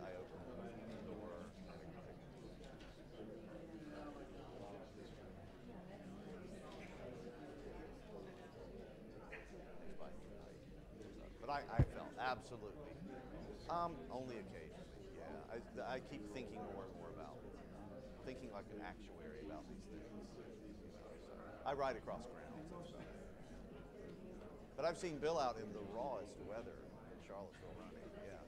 eye-opening, or but I felt absolutely. Only occasionally, yeah. I keep thinking more and more about thinking like an actuary about these things. So I ride across grounds. But I've seen Bill out in the rawest weather in Charlottesville running, yeah.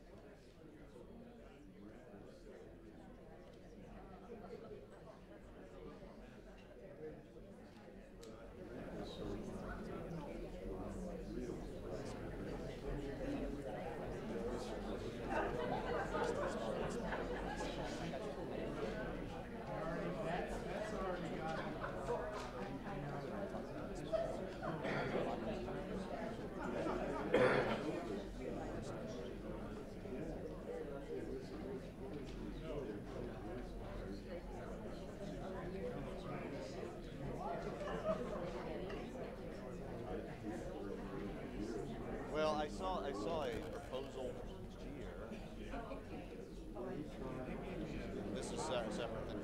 Well, I saw a proposal here. This is a separate thing.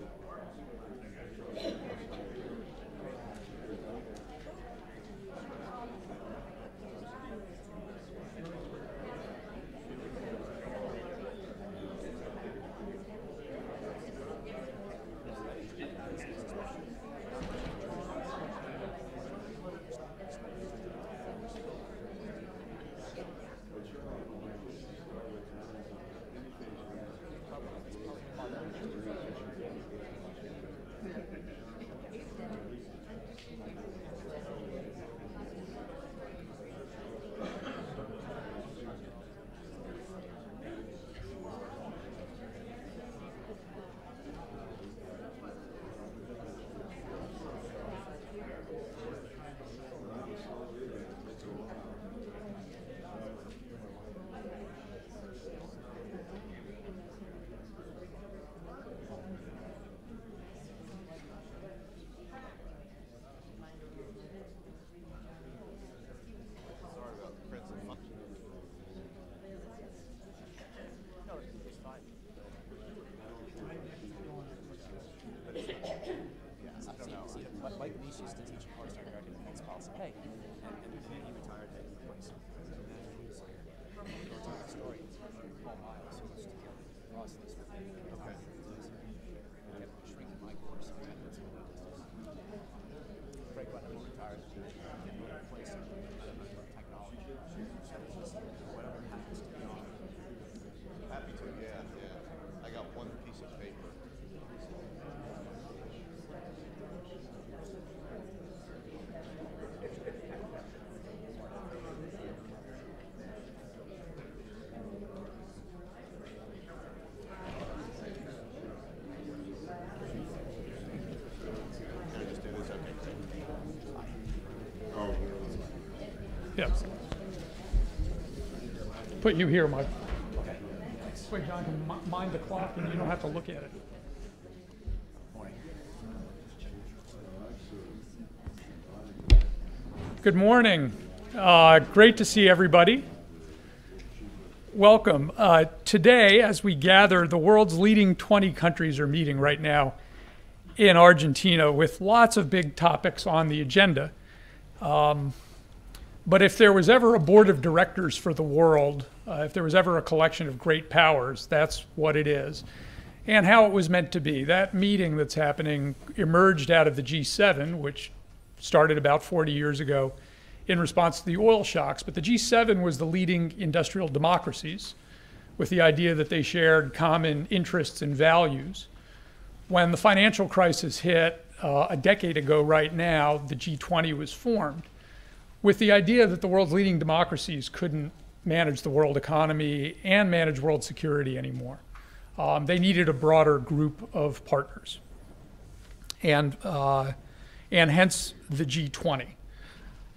Yeah. Put you here, Mike. Okay. Wait, John can mind the clock and you don't have to look at it. Good morning. Great to see everybody. Welcome. Today, as we gather, the world's leading 20 countries are meeting right now in Argentina with lots of big topics on the agenda. But if there was ever a board of directors for the world, if there was ever a collection of great powers, that's what it is. And how it was meant to be. That meeting that's happening emerged out of the G7, which started about 40 years ago in response to the oil shocks. But the G7 was the leading industrial democracies with the idea that they shared common interests and values. When the financial crisis hit a decade ago right now, the G20 was formed with the idea that the world's leading democracies couldn't manage the world economy and manage world security anymore. They needed a broader group of partners, and hence the G20.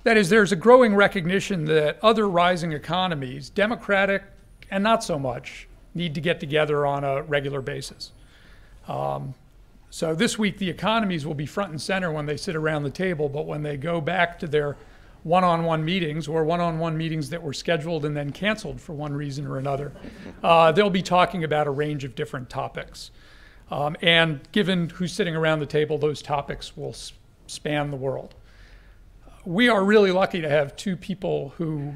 That is, there's a growing recognition that other rising economies, democratic and not so much, need to get together on a regular basis. So this week, the economies will be front and center when they sit around the table, but when they go back to their one-on-one meetings or one-on-one meetings that were scheduled and then canceled for one reason or another. They'll be talking about a range of different topics. And given who's sitting around the table, those topics will span the world. We are really lucky to have two people who,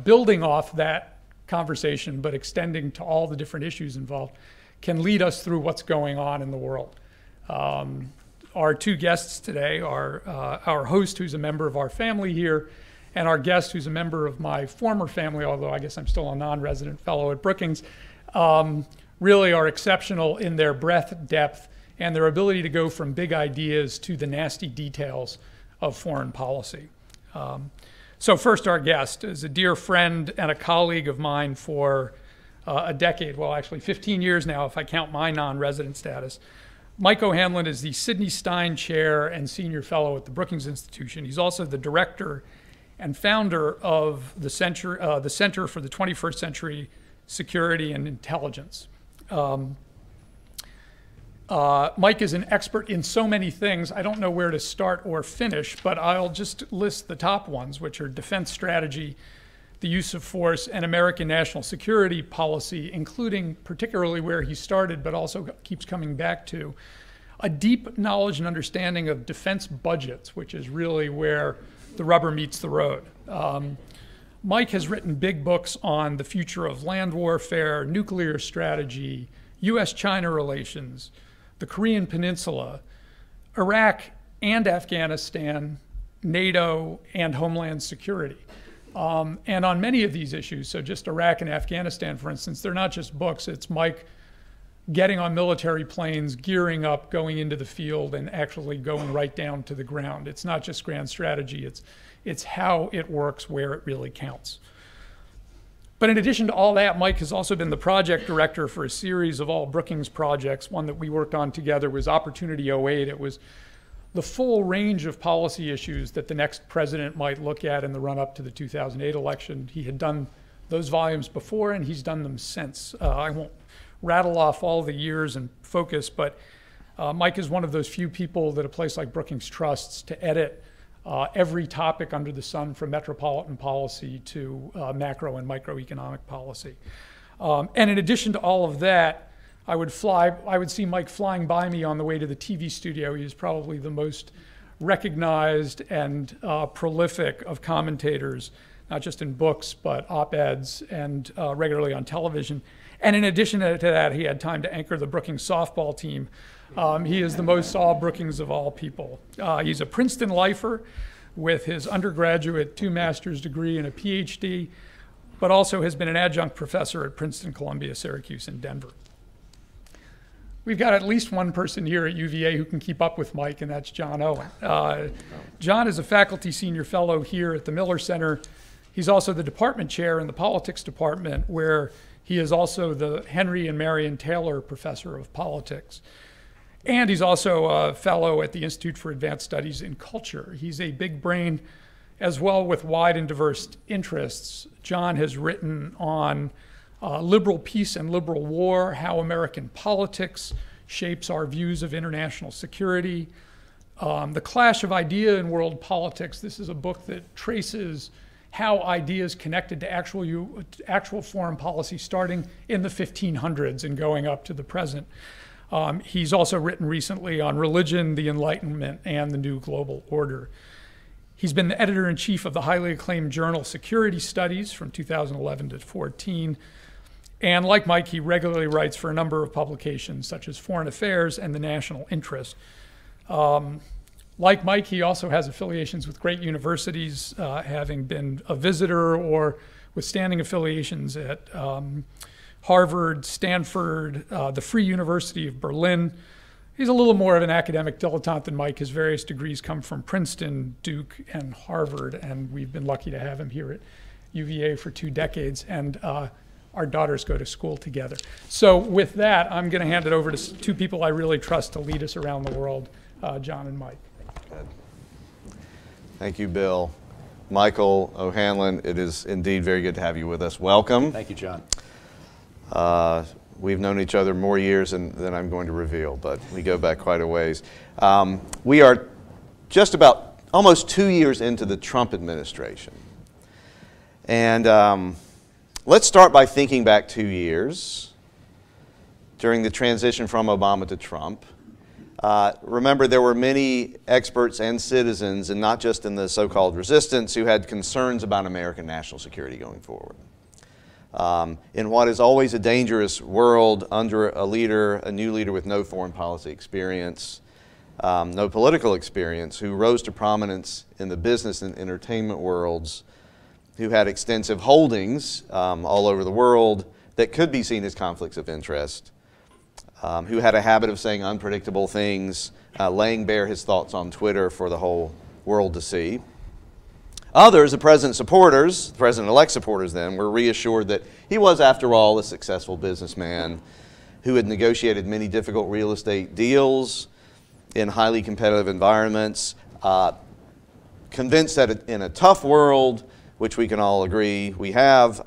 building off that conversation, but extending to all the different issues involved, can lead us through what's going on in the world. Our two guests today are our host, who's a member of our family here, and our guest, who's a member of my former family, although I guess I'm still a non-resident fellow at Brookings, really are exceptional in their breadth, depth, and their ability to go from big ideas to the nasty details of foreign policy. So first, our guest is a dear friend and a colleague of mine for a decade, well, actually 15 years now, if I count my non-resident status. Mike O'Hanlon is the Sidney Stein Chair and Senior Fellow at the Brookings Institution. He's also the director and founder of the Center for the 21st Century Security and Intelligence. Mike is an expert in so many things, I don't know where to start or finish, but I'll just list the top ones, which are defense strategy, the use of force, and American national security policy, including particularly where he started, but also keeps coming back to, a deep knowledge and understanding of defense budgets, which is really where the rubber meets the road. Mike has written big books on the future of land warfare, nuclear strategy, US-China relations, the Korean Peninsula, Iraq and Afghanistan, NATO, and Homeland Security. And on many of these issues, so just Iraq and Afghanistan, for instance, they're not just books, it's Mike getting on military planes, gearing up, going into the field, and actually going right down to the ground. It's not just grand strategy, it's how it works where it really counts. But in addition to all that, Mike has also been the project director for a series of all Brookings projects. One that we worked on together was Opportunity 08. It was the full range of policy issues that the next president might look at in the run-up to the 2008 election. He had done those volumes before, and he's done them since. I won't rattle off all the years and focus, but Mike is one of those few people that a place like Brookings trusts to edit every topic under the sun, from metropolitan policy to macro and microeconomic policy. And in addition to all of that, I would see Mike flying by me on the way to the TV studio. He is probably the most recognized and prolific of commentators, not just in books, but op-eds and regularly on television. And in addition to that, he had time to anchor the Brookings softball team. He is the most saw Brookings of all people. He's a Princeton lifer with his undergraduate 2 master's degree and a PhD, but also has been an adjunct professor at Princeton, Columbia, Syracuse, and Denver. We've got at least one person here at UVA who can keep up with Mike, and that's John Owen. John is a faculty senior fellow here at the Miller Center. He's also the department chair in the politics department, where he is also the Henry and Marion Taylor Professor of Politics. And he's also a fellow at the Institute for Advanced Studies in Culture. He's a big brain as well, with wide and diverse interests. John has written on liberal peace and liberal war, how American politics shapes our views of international security, the clash of idea in world politics. This is a book that traces how ideas connected to actual foreign policy starting in the 1500s and going up to the present. He's also written recently on religion, the Enlightenment, and the New Global Order. He's been the editor-in-chief of the highly acclaimed journal Security Studies from 2011 to 14. And like Mike, he regularly writes for a number of publications such as Foreign Affairs and The National Interest. Like Mike, he also has affiliations with great universities, having been a visitor or with standing affiliations at Harvard, Stanford, the Free University of Berlin. He's a little more of an academic dilettante than Mike. His various degrees come from Princeton, Duke, and Harvard, and we've been lucky to have him here at UVA for 2 decades, and our daughters go to school together. So with that, I'm going to hand it over to 2 people I really trust to lead us around the world, John and Mike. Good. Thank you, Bill. Michael O'Hanlon, it is indeed very good to have you with us. Welcome. Thank you, John. We've known each other more years than I'm going to reveal, but we go back quite a ways. We are just about almost 2 years into the Trump administration. And let's start by thinking back 2 years during the transition from Obama to Trump. Remember, there were many experts and citizens, and not just in the so-called resistance, who had concerns about American national security going forward. In what is always a dangerous world under a new leader with no foreign policy experience, no political experience, who rose to prominence in the business and entertainment worlds, who had extensive holdings all over the world that could be seen as conflicts of interest, who had a habit of saying unpredictable things, laying bare his thoughts on Twitter for the whole world to see. Others, the president's supporters, the president-elect supporters then, were reassured that he was, after all, a successful businessman who had negotiated many difficult real estate deals in highly competitive environments, convinced that in a tough world, which we can all agree we have,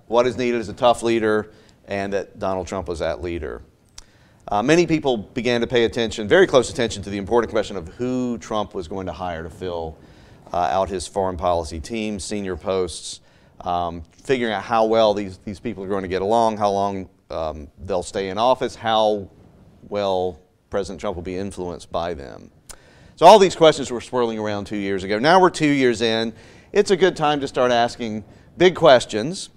what is needed is a tough leader, and that Donald Trump was that leader. Many people began to pay attention, very close attention, to the important question of who Trump was going to hire to fill out his foreign policy team, senior posts, figuring out how well these people are going to get along, how long they'll stay in office, how well President Trump will be influenced by them. So all these questions were swirling around 2 years ago. Now we're 2 years in. It's a good time to start asking big questions.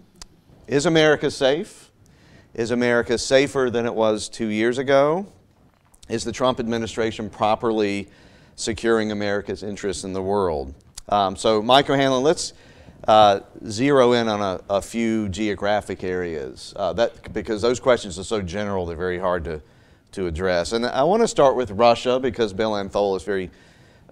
Is America safe? Is America safer than it was 2 years ago? Is the Trump administration properly securing America's interests in the world? So Mike O'Hanlon, let's zero in on a few geographic areas, because those questions are so general, they're very hard to address. And I want to start with Russia, because Bill Antholis very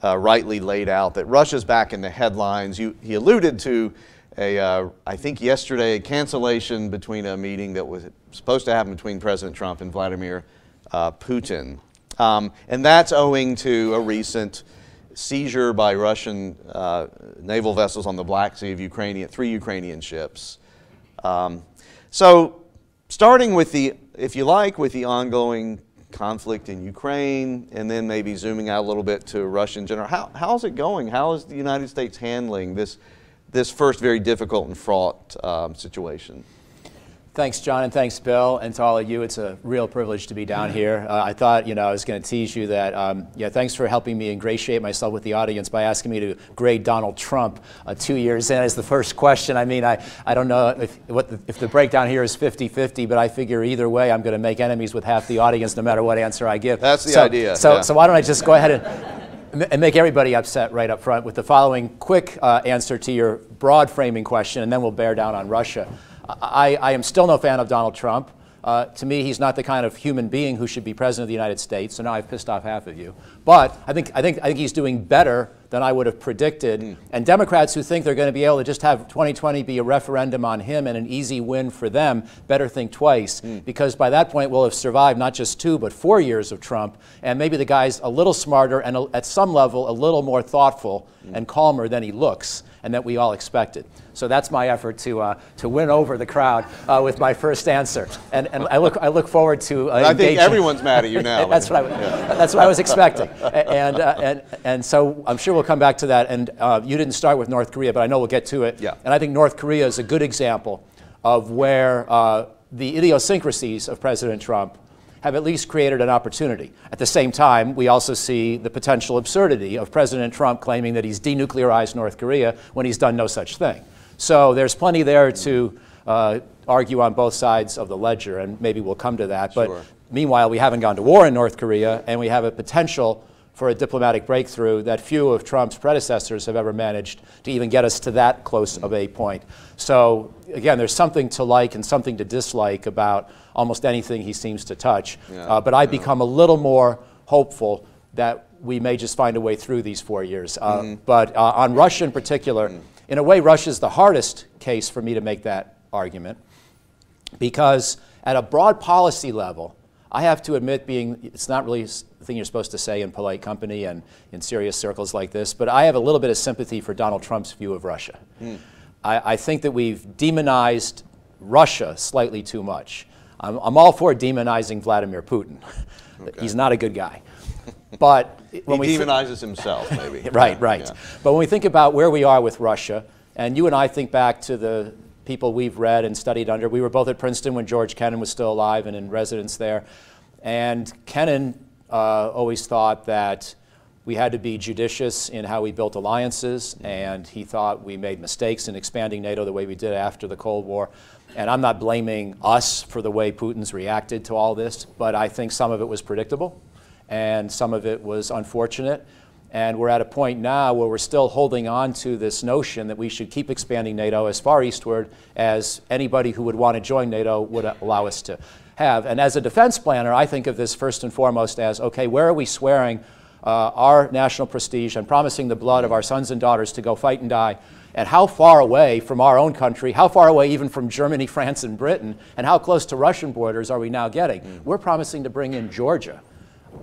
rightly laid out that Russia's back in the headlines. He alluded to I think yesterday, a cancellation between a meeting that was supposed to happen between President Trump and Vladimir Putin. And that's owing to a recent seizure by Russian naval vessels on the Black Sea of 3 Ukrainian ships. So starting with if you like, with the ongoing conflict in Ukraine, and then maybe zooming out a little bit to Russia in general, how's it going? How is the United States handling this first very difficult and fraught situation? Thanks, John, and thanks, Bill, and to all of you. It's a real privilege to be down here. I thought, I was going to tease you that, thanks for helping me ingratiate myself with the audience by asking me to grade Donald Trump 2 years in as the first question. I mean, I don't know if the breakdown here is 50-50, but I figure either way I'm going to make enemies with half the audience no matter what answer I give. That's the idea. So why don't I just go ahead and make everybody upset right up front with the following quick answer to your broad framing question, and then we'll bear down on Russia. I am still no fan of Donald Trump. To me, he's not the kind of human being who should be president of the United States. So now I've pissed off half of you. But I think he's doing better than I would have predicted. And Democrats who think they're going to be able to just have 2020 be a referendum on him and an easy win for them better think twice, because by that point we'll have survived not just 2 but 4 years of Trump, and maybe the guy's a little smarter and at some level a little more thoughtful and calmer than he looks, and that we all expected. So that's my effort to win over the crowd with my first answer, and I look forward to. I think everyone's mad at you now. That's what I was expecting, and so I'm sure we'll come back to that. And you didn't start with North Korea, but I know we'll get to it. Yeah. And I think North Korea is a good example of where the idiosyncrasies of President Trump have at least created an opportunity. At the same time, we also see the potential absurdity of President Trump claiming that he's denuclearized North Korea when he's done no such thing. So there's plenty there to argue on both sides of the ledger, and maybe we'll come to that. But Sure. Meanwhile, we haven't gone to war in North Korea, and we have a potential for a diplomatic breakthrough that few of Trump's predecessors have ever managed to even get us to that close of a point. So again, there's something to like and something to dislike about almost anything he seems to touch. But I've become a little more hopeful that we may just find a way through these 4 years. But on Russia in particular, in a way, Russia's the hardest case for me to make that argument, because at a broad policy level, I have to admit, it's not really the thing you're supposed to say in polite company and in serious circles like this, but I have a little bit of sympathy for Donald Trump's view of Russia. I think that we've demonized Russia slightly too much. I'm all for demonizing Vladimir Putin. Okay. He's not a good guy. But when he demonizes himself, maybe. Right. Yeah. But when we think about where we are with Russia, and you and I think back to the people we've read and studied under. We were both at Princeton when George Kennan was still alive and in residence there. And Kennan always thought that we had to be judicious in how we built alliances, and he thought we made mistakes in expanding NATO the way we did after the Cold War. And I'm not blaming us for the way Putin's reacted to all this, but I think some of it was predictable, and some of it was unfortunate. And we're at a point now where we're still holding on to this notion that we should keep expanding NATO as far eastward as anybody who would want to join NATO would allow us to have. And as a defense planner, I think of this first and foremost as, okay, where are we swearing our national prestige and promising the blood of our sons and daughters to go fight and die? And how far away from our own country, how far away even from Germany, France, and Britain, and how close to Russian borders are we now getting? We're promising to bring in Georgia.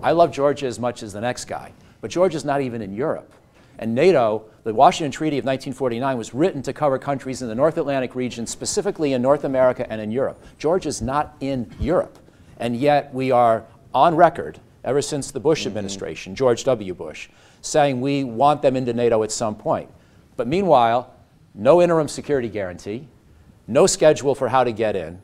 I love Georgia as much as the next guy. But Georgia's not even in Europe. And NATO, the Washington Treaty of 1949, was written to cover countries in the North Atlantic region, specifically in North America and in Europe. Georgia's not in Europe. And yet we are on record, ever since the Bush administration, George W. Bush, saying we want them into NATO at some point. But meanwhile, no interim security guarantee, no schedule for how to get in,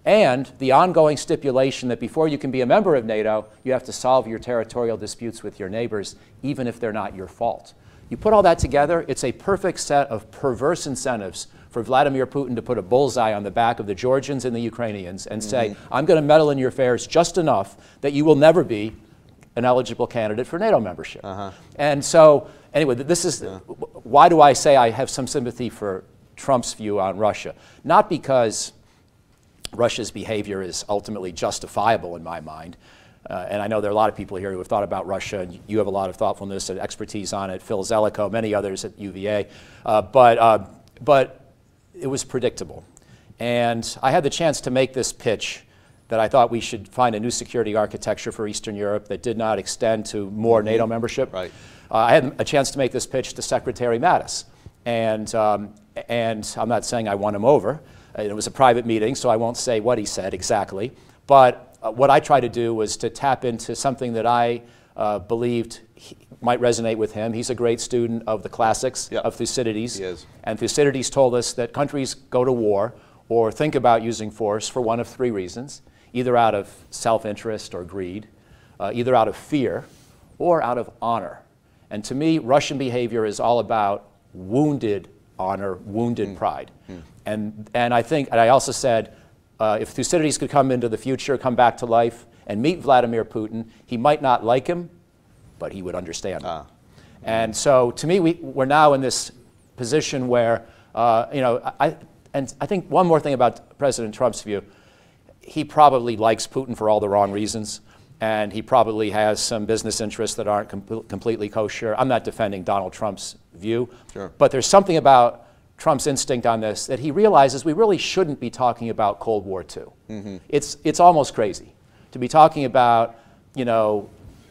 and the ongoing stipulation that before you can be a member of NATO, you have to solve your territorial disputes with your neighbors, even if they're not your fault. You put all that together, it's a perfect set of perverse incentives for Vladimir Putin to put a bullseye on the back of the Georgians and the Ukrainians and say, I'm going to meddle in your affairs just enough that you will never be an eligible candidate for NATO membership. And so, anyway, this is why do I say I have some sympathy for Trump's view on Russia? Not because Russia's behavior is ultimately justifiable in my mind. And I know there are a lot of people here who have thought about Russia, and you have a lot of thoughtfulness and expertise on it, Phil Zelikow, many others at UVA. But it was predictable. And I had the chance to make this pitch that I thought we should find a new security architecture for Eastern Europe that did not extend to more NATO membership. Right. I had a chance to make this pitch to Secretary Mattis. And I'm not saying I won him over. It was a private meeting, so I won't say what he said exactly. But what I tried to do was to tap into something that I believed might resonate with him. He's a great student of the classics of Thucydides. He is. And Thucydides told us that countries go to war or think about using force for one of three reasons, either out of self-interest or greed, either out of fear, or out of honor. And to me, Russian behavior is all about wounded honor, wounded pride. And I think, and I also said, if Thucydides could come into the future, come back to life, and meet Vladimir Putin, he might not like him, but he would understand him. And so, to me, we're now in this position where, I think one more thing about President Trump's view, he probably likes Putin for all the wrong reasons, and he probably has some business interests that aren't completely kosher. I'm not defending Donald Trump's view, but there's something about Trump's instinct on this that he realizes we really shouldn't be talking about Cold War II. It's almost crazy to be talking about,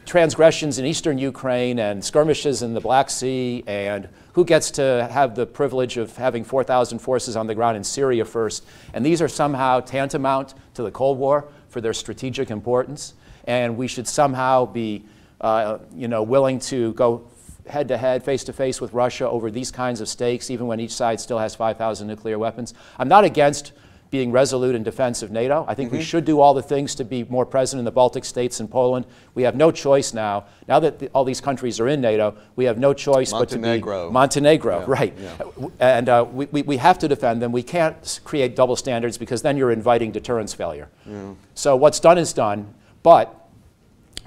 transgressions in eastern Ukraine and skirmishes in the Black Sea and who gets to have the privilege of having 4,000 forces on the ground in Syria first. And these are somehow tantamount to the Cold War for their strategic importance. And we should somehow be willing to go head-to-head, face-to-face with Russia over these kinds of stakes, even when each side still has 5,000 nuclear weapons. I'm not against being resolute in defense of NATO. I think we should do all the things to be more present in the Baltic states and Poland. We have no choice now. Now that all these countries are in NATO, we have no choice but to be Montenegro, right. And we have to defend them. We can't create double standards because then you're inviting deterrence failure. So what's done is done, but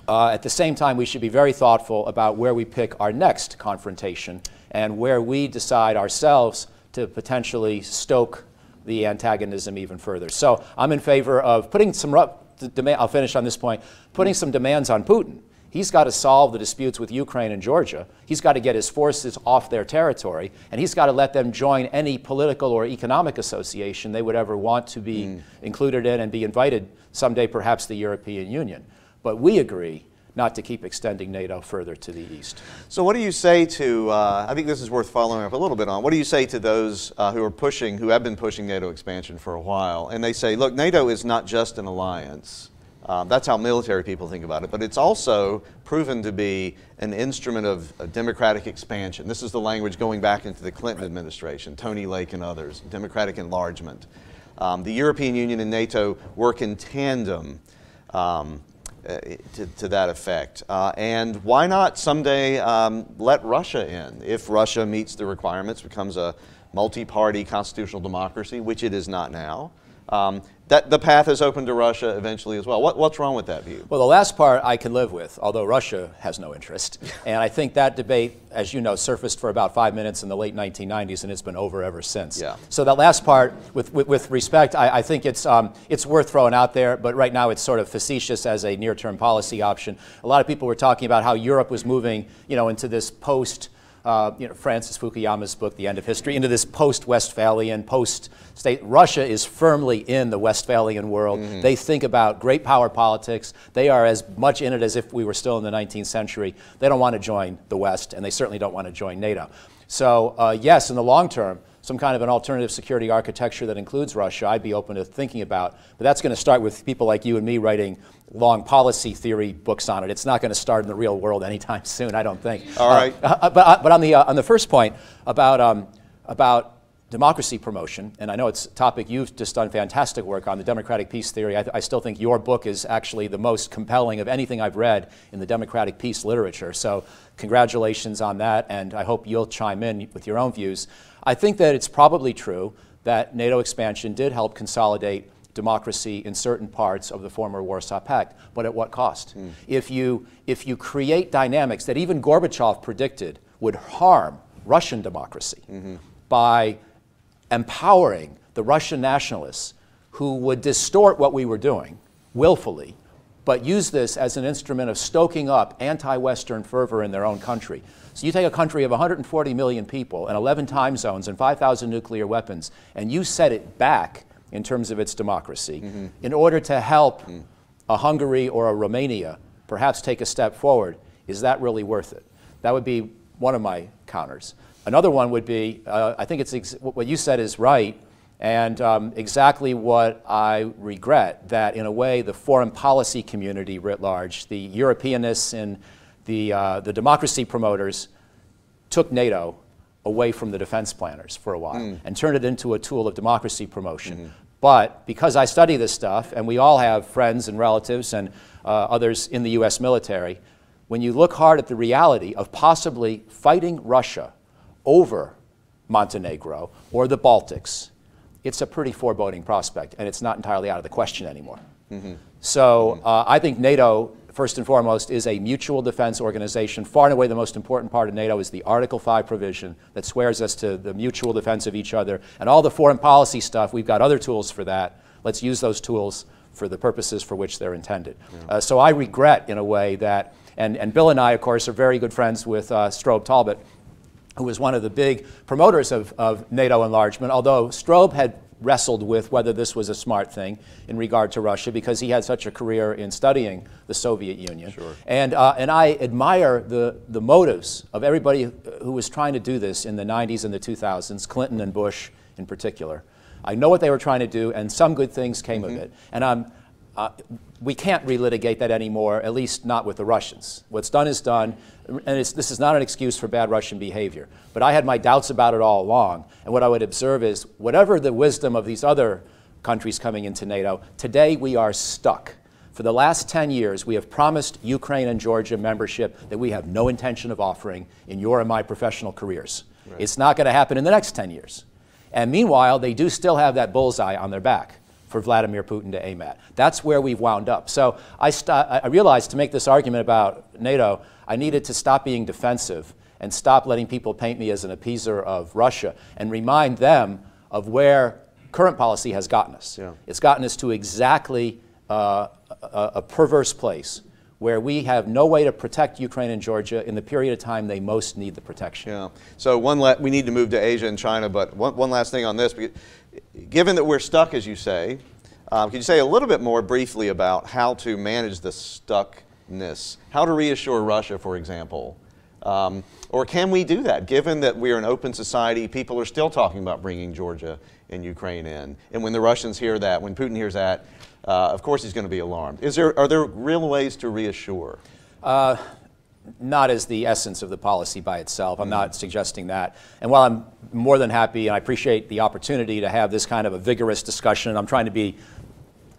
at the same time, we should be very thoughtful about where we pick our next confrontation and where we decide ourselves to potentially stoke the antagonism even further. So I'm in favor of putting some, I'll finish on this point, putting some demands on Putin. He's got to solve the disputes with Ukraine and Georgia. He's got to get his forces off their territory, and he's got to let them join any political or economic association they would ever want to be included in and be invited someday, perhaps the European Union. But we agree not to keep extending NATO further to the east. So what do you say to, I think this is worth following up a little bit on, what do you say to those who have been pushing NATO expansion for a while, and they say, look, NATO is not just an alliance, That's how military people think about it. But it's also proven to be an instrument of democratic expansion. This is the language going back into the Clinton administration, Tony Lake and others, democratic enlargement. The European Union and NATO work in tandem to that effect. And why not someday let Russia in? If Russia meets the requirements, becomes a multi-party constitutional democracy, which it is not now, that the path is open to Russia eventually as well. What's wrong with that view? Well, the last part I can live with, although Russia has no interest. And I think that debate, as you know, surfaced for about 5 minutes in the late 1990s, and it's been over ever since. Yeah. So that last part, with respect, I think it's worth throwing out there, but right now it's sort of facetious as a near-term policy option. A lot of people were talking about how Europe was moving, into this post, Francis Fukuyama's book, The End of History, into this post-Westphalian, post-state. Russia is firmly in the Westphalian world. Mm-hmm. They think about great power politics. They are as much in it as if we were still in the 19th century. They don't want to join the West, and they certainly don't want to join NATO. So yes, in the long term, some kind of an alternative security architecture that includes Russia, I'd be open to thinking about. But that's going to start with people like you and me writing long policy theory books on it. It's not going to start in the real world anytime soon, I don't think. All right. But on the first point about democracy promotion, and I know it's a topic you've just done fantastic work on, the democratic peace theory. I still think your book is actually the most compelling of anything I've read in the democratic peace literature. So congratulations on that, and I hope you'll chime in with your own views. I think that it's probably true that NATO expansion did help consolidate democracy in certain parts of the former Warsaw Pact, but at what cost? If you create dynamics that even Gorbachev predicted would harm Russian democracy by empowering the Russian nationalists who would distort what we were doing willfully, but use this as an instrument of stoking up anti-Western fervor in their own country. So you take a country of 140 million people and 11 time zones and 5,000 nuclear weapons, and you set it back in terms of its democracy in order to help a Hungary or a Romania perhaps take a step forward. Is that really worth it? That would be one of my counters. Another one would be, I think what you said is right, and exactly what I regret, that in a way the foreign policy community writ large, the Europeanists and the democracy promoters took NATO away from the defense planners for a while and turned it into a tool of democracy promotion. But because I study this stuff, and we all have friends and relatives and others in the US military, when you look hard at the reality of possibly fighting Russia over Montenegro or the Baltics, it's a pretty foreboding prospect, and it's not entirely out of the question anymore. So I think NATO, first and foremost, is a mutual defense organization. Far and away the most important part of NATO is the Article 5 provision that swears us to the mutual defense of each other. And all the foreign policy stuff, we've got other tools for that. Let's use those tools for the purposes for which they're intended. So I regret, in a way, that, and Bill and I, of course, are very good friends with Strobe Talbot, who was one of the big promoters of NATO enlargement, although Strobe had wrestled with whether this was a smart thing in regard to Russia because he had such a career in studying the Soviet Union. And I admire the motives of everybody who was trying to do this in the 90s and the 2000s, Clinton and Bush in particular. I know what they were trying to do, and some good things came of it. And we can't relitigate that anymore, at least not with the Russians. What's done is done, and this is not an excuse for bad Russian behavior. But I had my doubts about it all along, and what I would observe is, whatever the wisdom of these other countries coming into NATO, today we are stuck. For the last 10 years, we have promised Ukraine and Georgia membership that we have no intention of offering in your and my professional careers. It's not going to happen in the next 10 years. And meanwhile, they do still have that bullseye on their back for Vladimir Putin to aim at. That's where we've wound up. So I realized to make this argument about NATO, I needed to stop being defensive and stop letting people paint me as an appeaser of Russia and remind them of where current policy has gotten us. It's gotten us to exactly a perverse place where we have no way to protect Ukraine and Georgia in the period of time they most need the protection. So we need to move to Asia and China, but one last thing on this. Given that we're stuck, as you say, could you say a little bit more briefly about how to manage the stuckness? How to reassure Russia, for example? Or can we do that, given that we're an open society, people are still talking about bringing Georgia and Ukraine in? And when the Russians hear that, when Putin hears that, of course he's going to be alarmed. Are there real ways to reassure? Not as the essence of the policy by itself. I'm not suggesting that. And while I'm more than happy and I appreciate the opportunity to have this kind of a vigorous discussion, I'm trying to be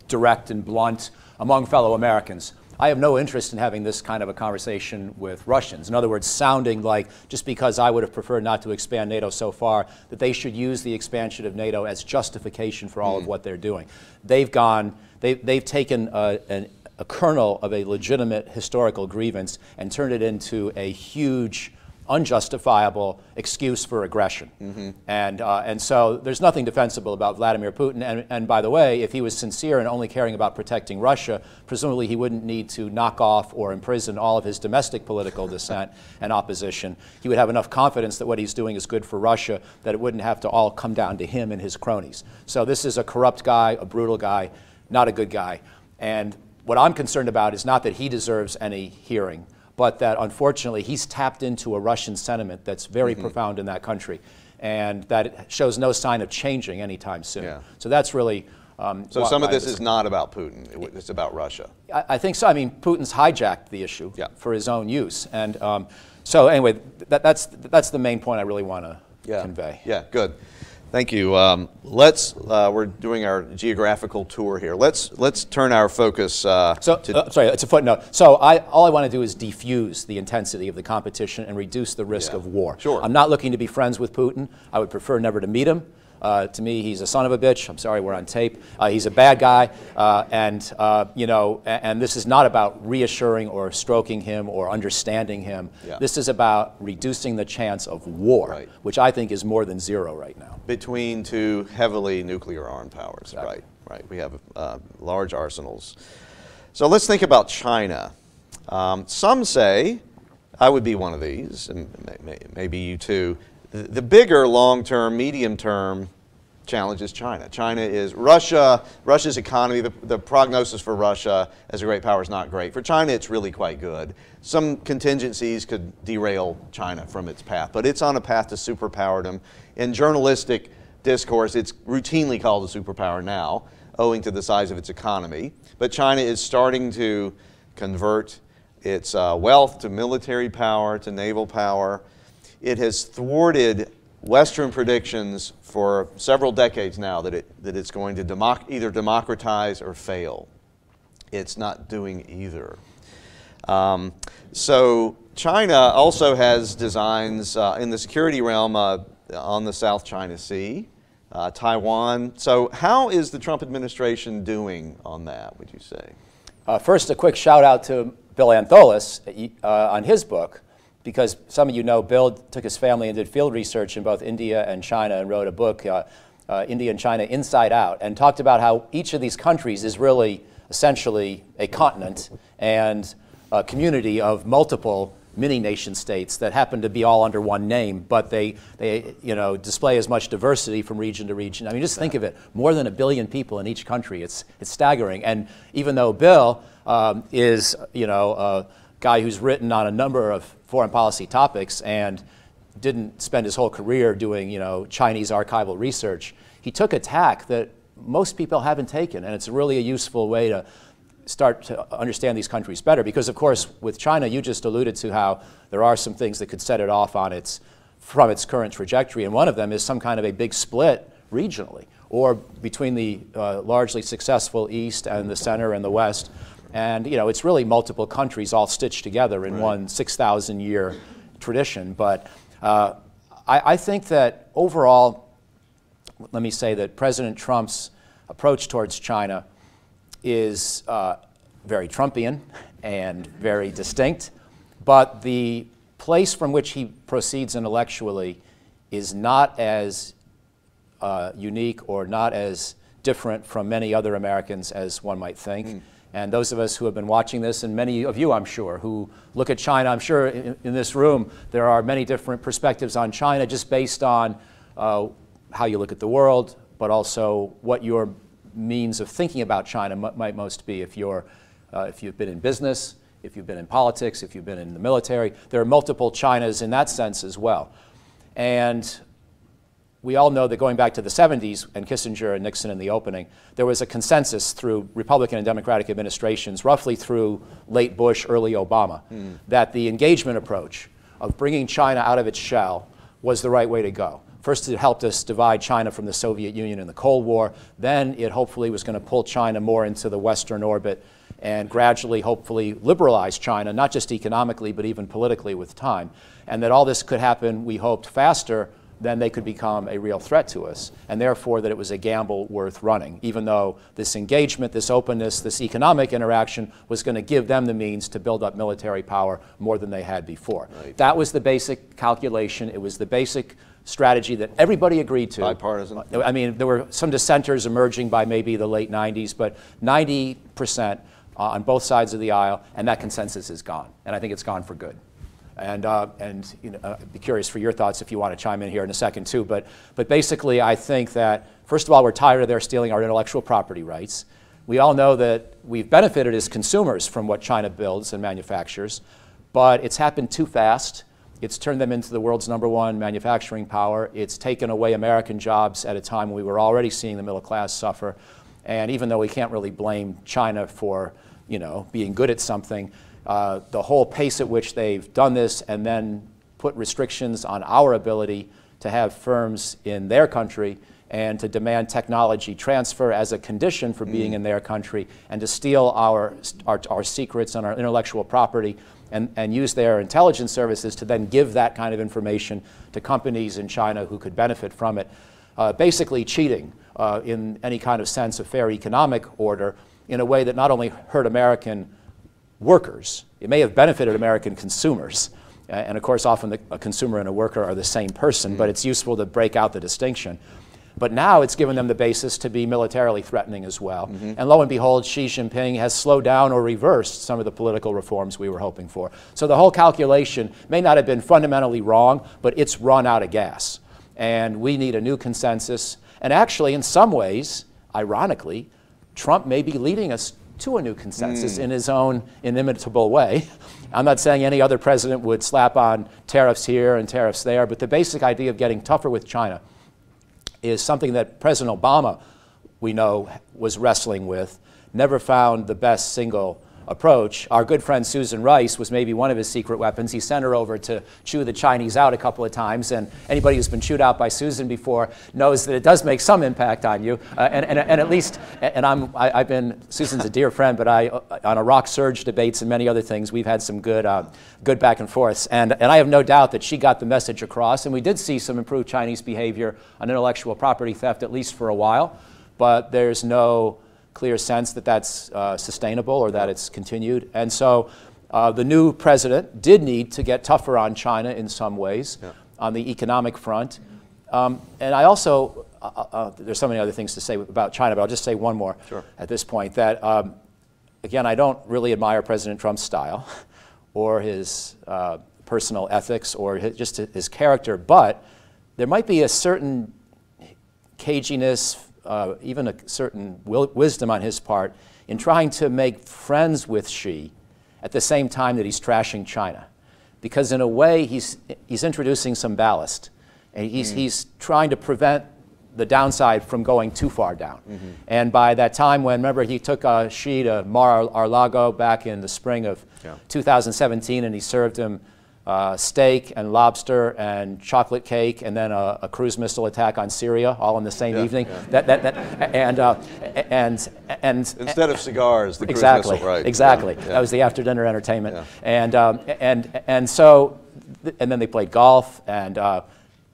direct and blunt among fellow Americans. I have no interest in having this kind of a conversation with Russians. In other words, sounding like just because I would have preferred not to expand NATO so far, that they should use the expansion of NATO as justification for all of what they're doing. They've taken a kernel of a legitimate historical grievance and turned it into a huge, unjustifiable excuse for aggression. And so there's nothing defensible about Vladimir Putin. And by the way, if he was sincere and only caring about protecting Russia, presumably he wouldn't need to knock off or imprison all of his domestic political dissent and opposition. He would have enough confidence that what he's doing is good for Russia, that it wouldn't have to all come down to him and his cronies. So this is a corrupt guy, a brutal guy, not a good guy. And what I'm concerned about is not that he deserves any hearing, but that unfortunately he's tapped into a Russian sentiment that's very profound in that country, and that it shows no sign of changing anytime soon. Yeah. So that's really so some of this is not about Putin, it's about Russia. I think so. I mean, Putin's hijacked the issue for his own use. And so anyway, that's the main point I really want to convey. Yeah, good. Thank you. We're doing our geographical tour here. Let's turn our focus sorry, it's a footnote. So all I want to do is defuse the intensity of the competition and reduce the risk of war. Sure. I'm not looking to be friends with Putin. I would prefer never to meet him. To me, he's a son of a bitch. I'm sorry, we're on tape. He's a bad guy, and this is not about reassuring or stroking him or understanding him. Yeah. This is about reducing the chance of war, which I think is more than zero right now. Between two heavily nuclear-armed powers, Exactly. Right. We have large arsenals. So let's think about China. Some say, I would be one of these, and maybe you too, the bigger long-term, medium-term challenge is China. China is Russia's economy, the prognosis for Russia as a great power is not great. For China, it's really quite good. Some contingencies could derail China from its path, but it's on a path to superpowerdom. In journalistic discourse, it's routinely called a superpower now, owing to the size of its economy. But China is starting to convert its wealth to military power, to naval power. It has thwarted Western predictions for several decades now that it's going to either democratize or fail. It's not doing either. So China also has designs in the security realm on the South China Sea, Taiwan. So how is the Trump administration doing on that, would you say? First, a quick shout out to Bill Antholis on his book, because some of you know Bill took his family and did field research in both India and China and wrote a book, India and China Inside Out, and talked about how each of these countries is really essentially a continent and a community of multiple mini nation states that happen to be all under one name, but they display as much diversity from region to region. I mean, just think of it, more than 1 billion people in each country. It's staggering. And even though Bill is a guy who's written on a number of foreign policy topics and didn't spend his whole career doing Chinese archival research, he took a tack that most people haven't taken, and it's really a useful way to start to understand these countries better. Because of course with China, you just alluded to how there are some things that could set it off on from its current trajectory, and one of them is some kind of a big split regionally, or between the largely successful East and the center and the West. And it's really multiple countries all stitched together in one 6,000-year tradition. But I think that overall, let me say that President Trump's approach towards China is very Trumpian and very distinct, but the place from which he proceeds intellectually is not as unique or not as different from many other Americans as one might think. And those of us who have been watching this, and many of you, I'm sure, who look at China, I'm sure in this room there are many different perspectives on China just based on how you look at the world, but also what your means of thinking about China might most be. If you've been in business, if you've been in politics, if you've been in the military, there are multiple Chinas in that sense as well. And we all know that going back to the 70s and Kissinger and Nixon in the opening, there was a consensus through Republican and Democratic administrations, roughly through late Bush, early Obama, that the engagement approach of bringing China out of its shell was the right way to go. First, it helped us divide China from the Soviet Union in the Cold War. Then it hopefully was going to pull China more into the Western orbit and gradually, hopefully, liberalize China, not just economically, but even politically with time. And that all this could happen, we hoped, faster than they could become a real threat to us, and therefore that it was a gamble worth running, even though this engagement, this openness, this economic interaction was going to give them the means to build up military power more than they had before. Right. That was the basic calculation. It was the basic strategy that everybody agreed to. Bipartisan. I mean, there were some dissenters emerging by maybe the late 90s, but 90% on both sides of the aisle, and that consensus is gone, and I think it's gone for good. And you know, I'd be curious for your thoughts if you want to chime in here in a second too. But basically, I think that, first of all, we're tired of their stealing our intellectual property rights. We all know that we've benefited as consumers from what China builds and manufactures, but it's happened too fast. It's turned them into the world's #1 manufacturing power. It's taken away American jobs at a time when we were already seeing the middle class suffer. And even though we can't really blame China for, you know, being good at something, the whole pace at which they've done this and then put restrictions on our ability to have firms in their country and to demand technology transfer as a condition for being in their country and to steal our secrets and our intellectual property and use their intelligence services to then give that kind of information to companies in China who could benefit from it. Basically cheating in any kind of sense of fair economic order in a way that not only hurt American workers, it may have benefited American consumers. And of course, often a consumer and a worker are the same person, but it's useful to break out the distinction. But now it's given them the basis to be militarily threatening as well. And lo and behold, Xi Jinping has slowed down or reversed some of the political reforms we were hoping for. So the whole calculation may not have been fundamentally wrong, but it's run out of gas. And we need a new consensus. And actually, in some ways, ironically, Trump may be leading us to a new consensus in his own inimitable way. I'm not saying any other president would slap on tariffs here and tariffs there, but the basic idea of getting tougher with China is something that President Obama, we know, was wrestling with, never found the best single approach. Our good friend Susan Rice was maybe one of his secret weapons. He sent her over to chew the Chinese out a couple of times, and anybody who's been chewed out by Susan before knows that it does make some impact on you. And at least, I've been, Susan's a dear friend, but on Iraq surge debates and many other things, we've had some good back and forths. And I have no doubt that she got the message across, and we did see some improved Chinese behavior on intellectual property theft, at least for a while, but there's no clear sense that that's sustainable or that it's continued. And so the new president did need to get tougher on China in some ways on the economic front. And I also, there's so many other things to say about China, but I'll just say one more at this point, that again, I don't really admire President Trump's style or his personal ethics or just his character, but there might be a certain caginess, even a certain wisdom on his part in trying to make friends with Xi at the same time that he's trashing China. Because in a way, he's introducing some ballast. And he's trying to prevent the downside from going too far down. And by that time when, remember, he took Xi to Mar-a-Lago back in the spring of 2017, and he served him steak and lobster and chocolate cake, and then a cruise missile attack on Syria, all in the same evening. And instead of cigars, the cruise missile, right? Exactly. That was the after-dinner entertainment. And so, and then they played golf, and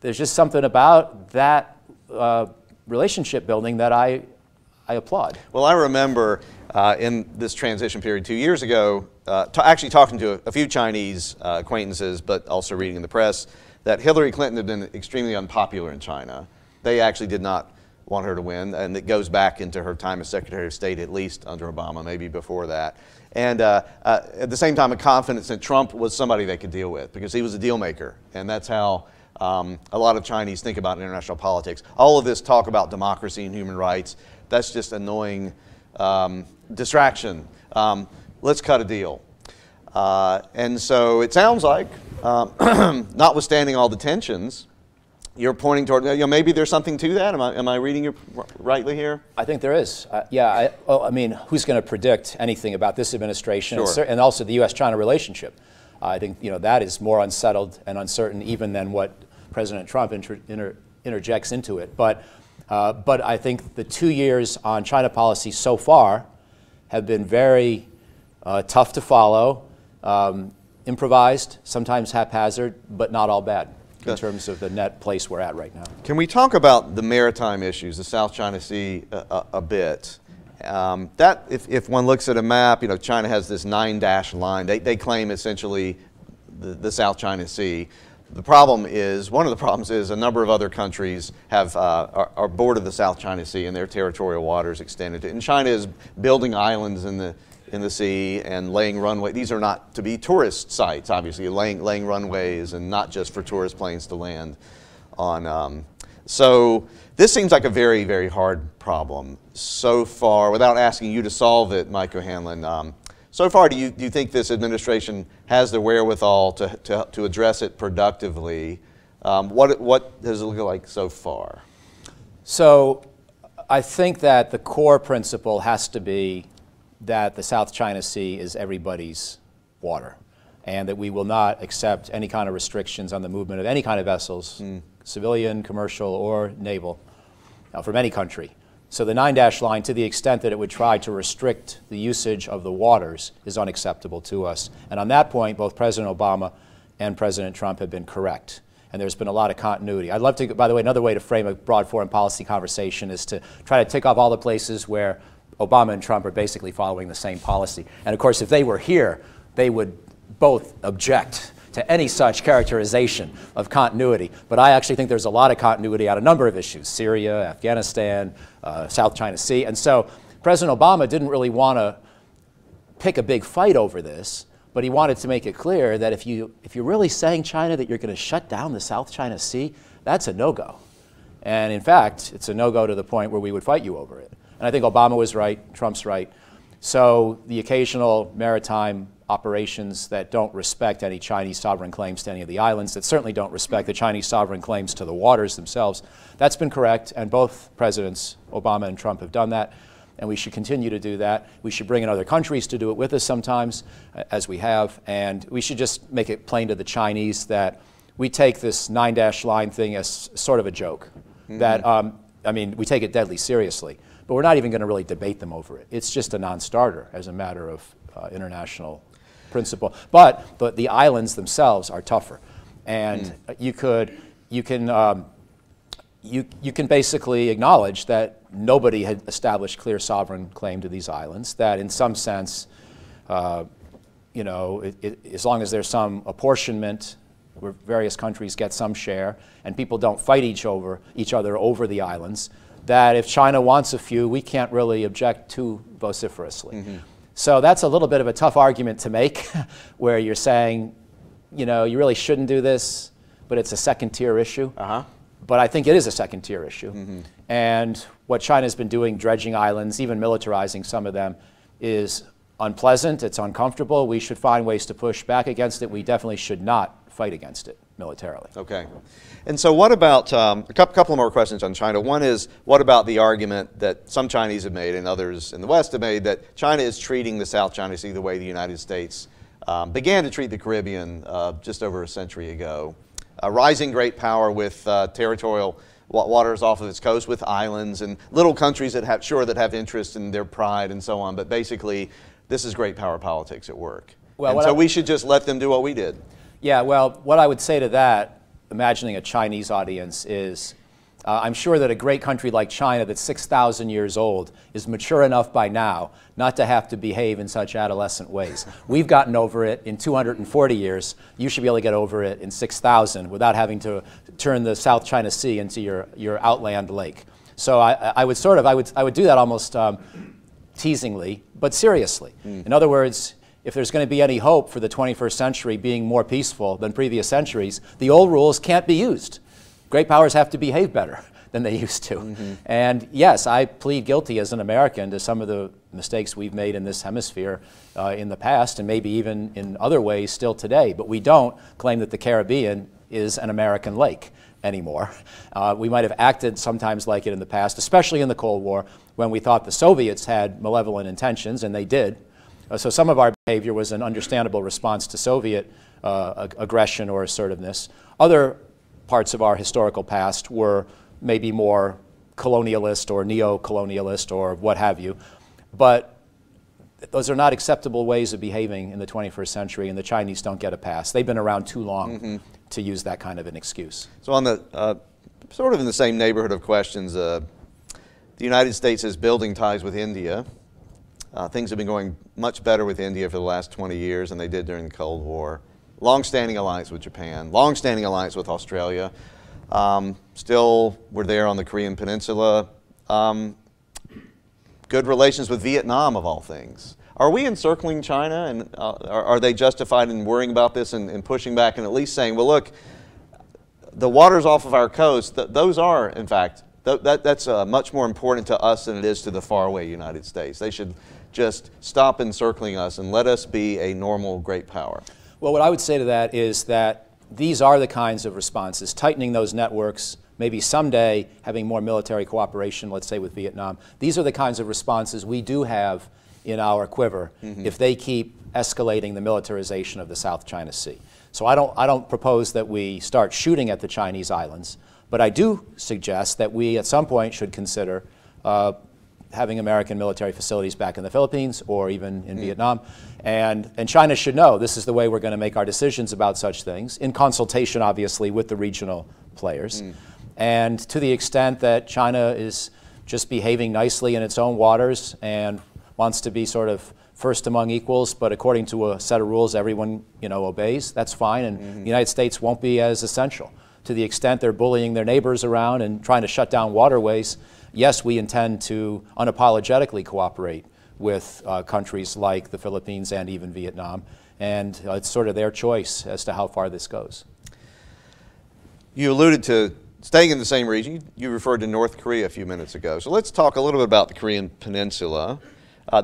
there's just something about that relationship building that I applaud. Well, I remember in this transition period 2 years ago, actually talking to a few Chinese acquaintances, but also reading in the press, that Hillary Clinton had been extremely unpopular in China. They actually did not want her to win, and it goes back into her time as Secretary of State, at least under Obama, maybe before that. And at the same time, a confidence that Trump was somebody they could deal with, because he was a deal maker, and that's how a lot of Chinese think about international politics. All of this talk about democracy and human rights, that's just annoying distraction. Let's cut a deal. And so it sounds like, notwithstanding all the tensions, you're pointing toward, maybe there's something to that. Am I reading you rightly here? I think there is. Yeah, I mean, who's going to predict anything about this administration Sure. and also the U.S.-China relationship? I think that is more unsettled and uncertain even than what President Trump interjects into it. But I think the 2 years on China policy so far have been very tough to follow, improvised, sometimes haphazard, but not all bad in terms of the net place we're at right now. Can we talk about the maritime issues, the South China Sea, a bit? That, if one looks at a map, China has this 9-dash line. They claim essentially the South China Sea. One of the problems is a number of other countries are bordered the South China Sea and their territorial waters extended to it. And China is building islands in the sea and laying runway. These are not to be tourist sites, obviously, laying runways and not just for tourist planes to land on. So this seems like a very, very hard problem so far. Without asking you to solve it, Mike O'Hanlon, so far, do you think this administration has the wherewithal to address it productively? What does it look like so far? So I think that the core principle has to be that the South China Sea is everybody's water, and that we will not accept any kind of restrictions on the movement of any kind of vessels, civilian, commercial, or naval, from any country. So the 9-dash line, to the extent that it would try to restrict the usage of the waters, is unacceptable to us. And on that point, both President Obama and President Trump have been correct. And there's been a lot of continuity. I'd love to, by the way, another way to frame a broad foreign policy conversation is to try to tick off all the places where Obama and Trump are basically following the same policy. And of course, if they were here, they would both object to any such characterization of continuity. But I actually think there's a lot of continuity on a number of issues: Syria, Afghanistan, South China Sea. And so President Obama didn't really want to pick a big fight over this, but he wanted to make it clear that if you're really saying, China, that you're going to shut down the South China Sea, that's a no-go. And in fact, it's a no-go to the point where we would fight you over it. And I think Obama was right, Trump's right. So the occasional maritime operations that don't respect any Chinese sovereign claims to any of the islands, that certainly don't respect the Chinese sovereign claims to the waters themselves, that's been correct, and both presidents, Obama and Trump, have done that, and we should continue to do that. We should bring in other countries to do it with us sometimes, as we have, and we should just make it plain to the Chinese that we take this 9-dash line thing as sort of a joke. That, I mean, we take it deadly seriously, but we're not even going to really debate them over it. It's just a non-starter as a matter of international principle. But the islands themselves are tougher, and you can basically acknowledge that nobody had established clear sovereign claim to these islands. That in some sense, as long as there's some apportionment where various countries get some share, and people don't fight each other over the islands, that if China wants a few, we can't really object too vociferously. So that's a little bit of a tough argument to make, where you're saying, you really shouldn't do this, but it's a second-tier issue. But I think it is a second-tier issue. And what China's been doing, dredging islands, even militarizing some of them, is unpleasant, it's uncomfortable. We should find ways to push back against it. We definitely should not fight against it militarily. Okay. And so what about, a couple more questions on China. One is, what about the argument that some Chinese have made and others in the West have made that China is treating the South China Sea the way the United States began to treat the Caribbean just over a century ago? A rising great power with territorial waters off of its coast, with islands and little countries that have interest in their pride and so on. But basically, this is great power politics at work. Well, and so we should just let them do what we did. Yeah, well, what I would say to that, imagining a Chinese audience, is I'm sure that a great country like China that's 6,000 years old is mature enough by now not to have to behave in such adolescent ways. We've gotten over it in 240 years. You should be able to get over it in 6,000 without having to turn the South China Sea into your outland lake. So I would do that almost teasingly, but seriously. In other words, if there's going to be any hope for the 21st century being more peaceful than previous centuries, the old rules can't be used. Great powers have to behave better than they used to. And yes, I plead guilty as an American to some of the mistakes we've made in this hemisphere in the past, and maybe even in other ways still today. But we don't claim that the Caribbean is an American lake. anymore. We might have acted sometimes like it in the past, especially in the Cold War, when we thought the Soviets had malevolent intentions, and they did. So some of our behavior was an understandable response to Soviet aggression or assertiveness. Other parts of our historical past were maybe more colonialist or neo-colonialist or what have you. But those are not acceptable ways of behaving in the 21st century, and the Chinese don't get a pass. They've been around too long to use that kind of an excuse. So on the sort of in the same neighborhood of questions, the United States is building ties with India. Things have been going much better with India for the last 20 years than they did during the Cold War. Long-standing alliance with Japan, long-standing alliance with Australia. Still, we're there on the Korean Peninsula. Good relations with Vietnam, of all things. Are we encircling China, and are they justified in worrying about this and pushing back and at least saying, well, look, the waters off of our coast, those are, in fact, that's much more important to us than it is to the faraway United States. They should just stop encircling us and let us be a normal great power. Well, what I would say to that is that these are the kinds of responses, tightening those networks, maybe someday having more military cooperation, let's say with Vietnam. These are the kinds of responses we do have in our quiver if they keep escalating the militarization of the South China Sea. So I don't propose that we start shooting at the Chinese islands, but I do suggest that we at some point should consider having American military facilities back in the Philippines or even in Vietnam. And China should know this is the way we're going to make our decisions about such things, in consultation, obviously, with the regional players. And to the extent that China is just behaving nicely in its own waters and wants to be sort of first among equals, but according to a set of rules everyone obeys, that's fine, and the United States won't be as essential. To the extent they're bullying their neighbors around and trying to shut down waterways, yes, we intend to unapologetically cooperate with countries like the Philippines and even Vietnam, and it's sort of their choice as to how far this goes. You alluded to staying in the same region. You referred to North Korea a few minutes ago. So let's talk a little bit about the Korean Peninsula.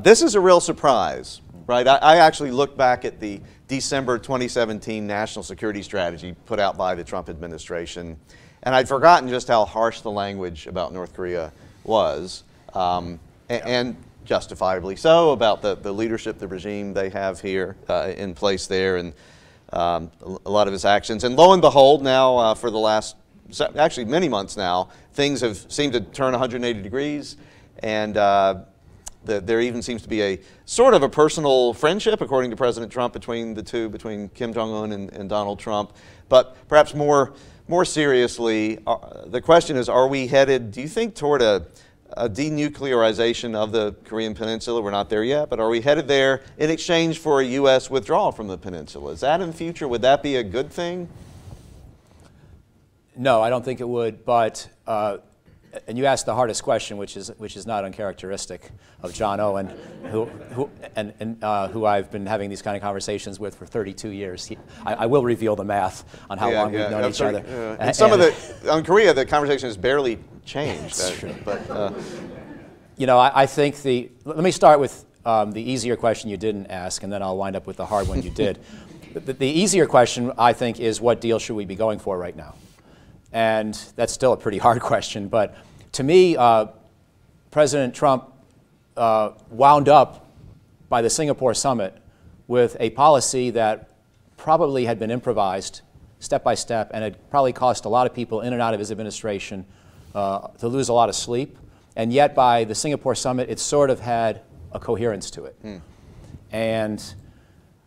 This is a real surprise, right? I actually looked back at the December 2017 National Security Strategy put out by the Trump administration, and I'd forgotten just how harsh the language about North Korea was, and justifiably so, about the leadership, the regime they have here in place there, and a lot of its actions. And lo and behold, now for the last, actually many months now, things have seemed to turn 180 degrees, and there even seems to be a sort of a personal friendship, according to President Trump, between the two, between Kim Jong-un and Donald Trump. But perhaps more seriously, the question is, are we headed, do you think, toward a denuclearization of the Korean Peninsula? We're not there yet, but are we headed there in exchange for a U.S. withdrawal from the peninsula? Is that in the future? Would that be a good thing? No, I don't think it would, but and you asked the hardest question, which is not uncharacteristic of John Owen, who I've been having these kind of conversations with for 32 years. I will reveal the math on how long we've known each other. And some of on Korea, the conversation has barely changed. That's true. But I think let me start with the easier question you didn't ask, and then I'll wind up with the hard one you did. The easier question, I think, is what deal should we be going for right now? And that's still a pretty hard question, but to me, President Trump wound up by the Singapore summit with a policy that probably had been improvised step by step and had probably cost a lot of people in and out of his administration to lose a lot of sleep. And yet by the Singapore summit, it sort of had a coherence to it. And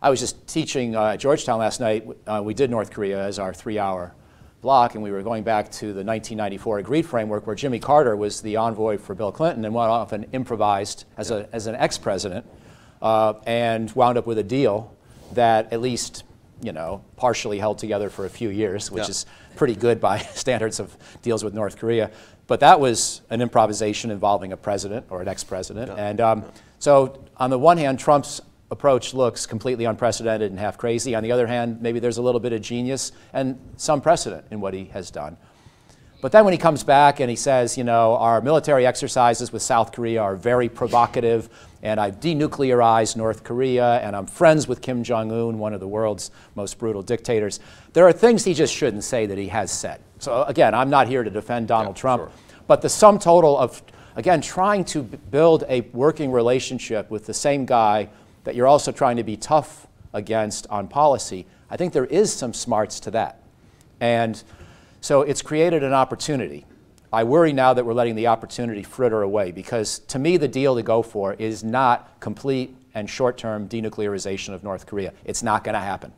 I was just teaching at Georgetown last night. We did North Korea as our 3-hour block, and we were going back to the 1994 agreed framework where Jimmy Carter was the envoy for Bill Clinton and went off and improvised as an ex-president and wound up with a deal that at least partially held together for a few years, which is pretty good by standards of deals with North Korea. But that was an improvisation involving a president or an ex-president. And so on the one hand, Trump's approach looks completely unprecedented and half crazy. On the other hand, maybe there's a little bit of genius and some precedent in what he has done. But then when he comes back and he says, you know, our military exercises with South Korea are very provocative, and I've denuclearized North Korea, and I'm friends with Kim Jong-un, one of the world's most brutal dictators. There are things he just shouldn't say that he has said. So again, I'm not here to defend Donald Trump, sure. but the sum total of, again, trying to build a working relationship with the same guy that you're also trying to be tough against on policy, I think there is some smarts to that. And so it's created an opportunity. I worry now that we're letting the opportunity fritter away, because to me the deal to go for is not complete and short-term denuclearization of North Korea. It's not going to happen.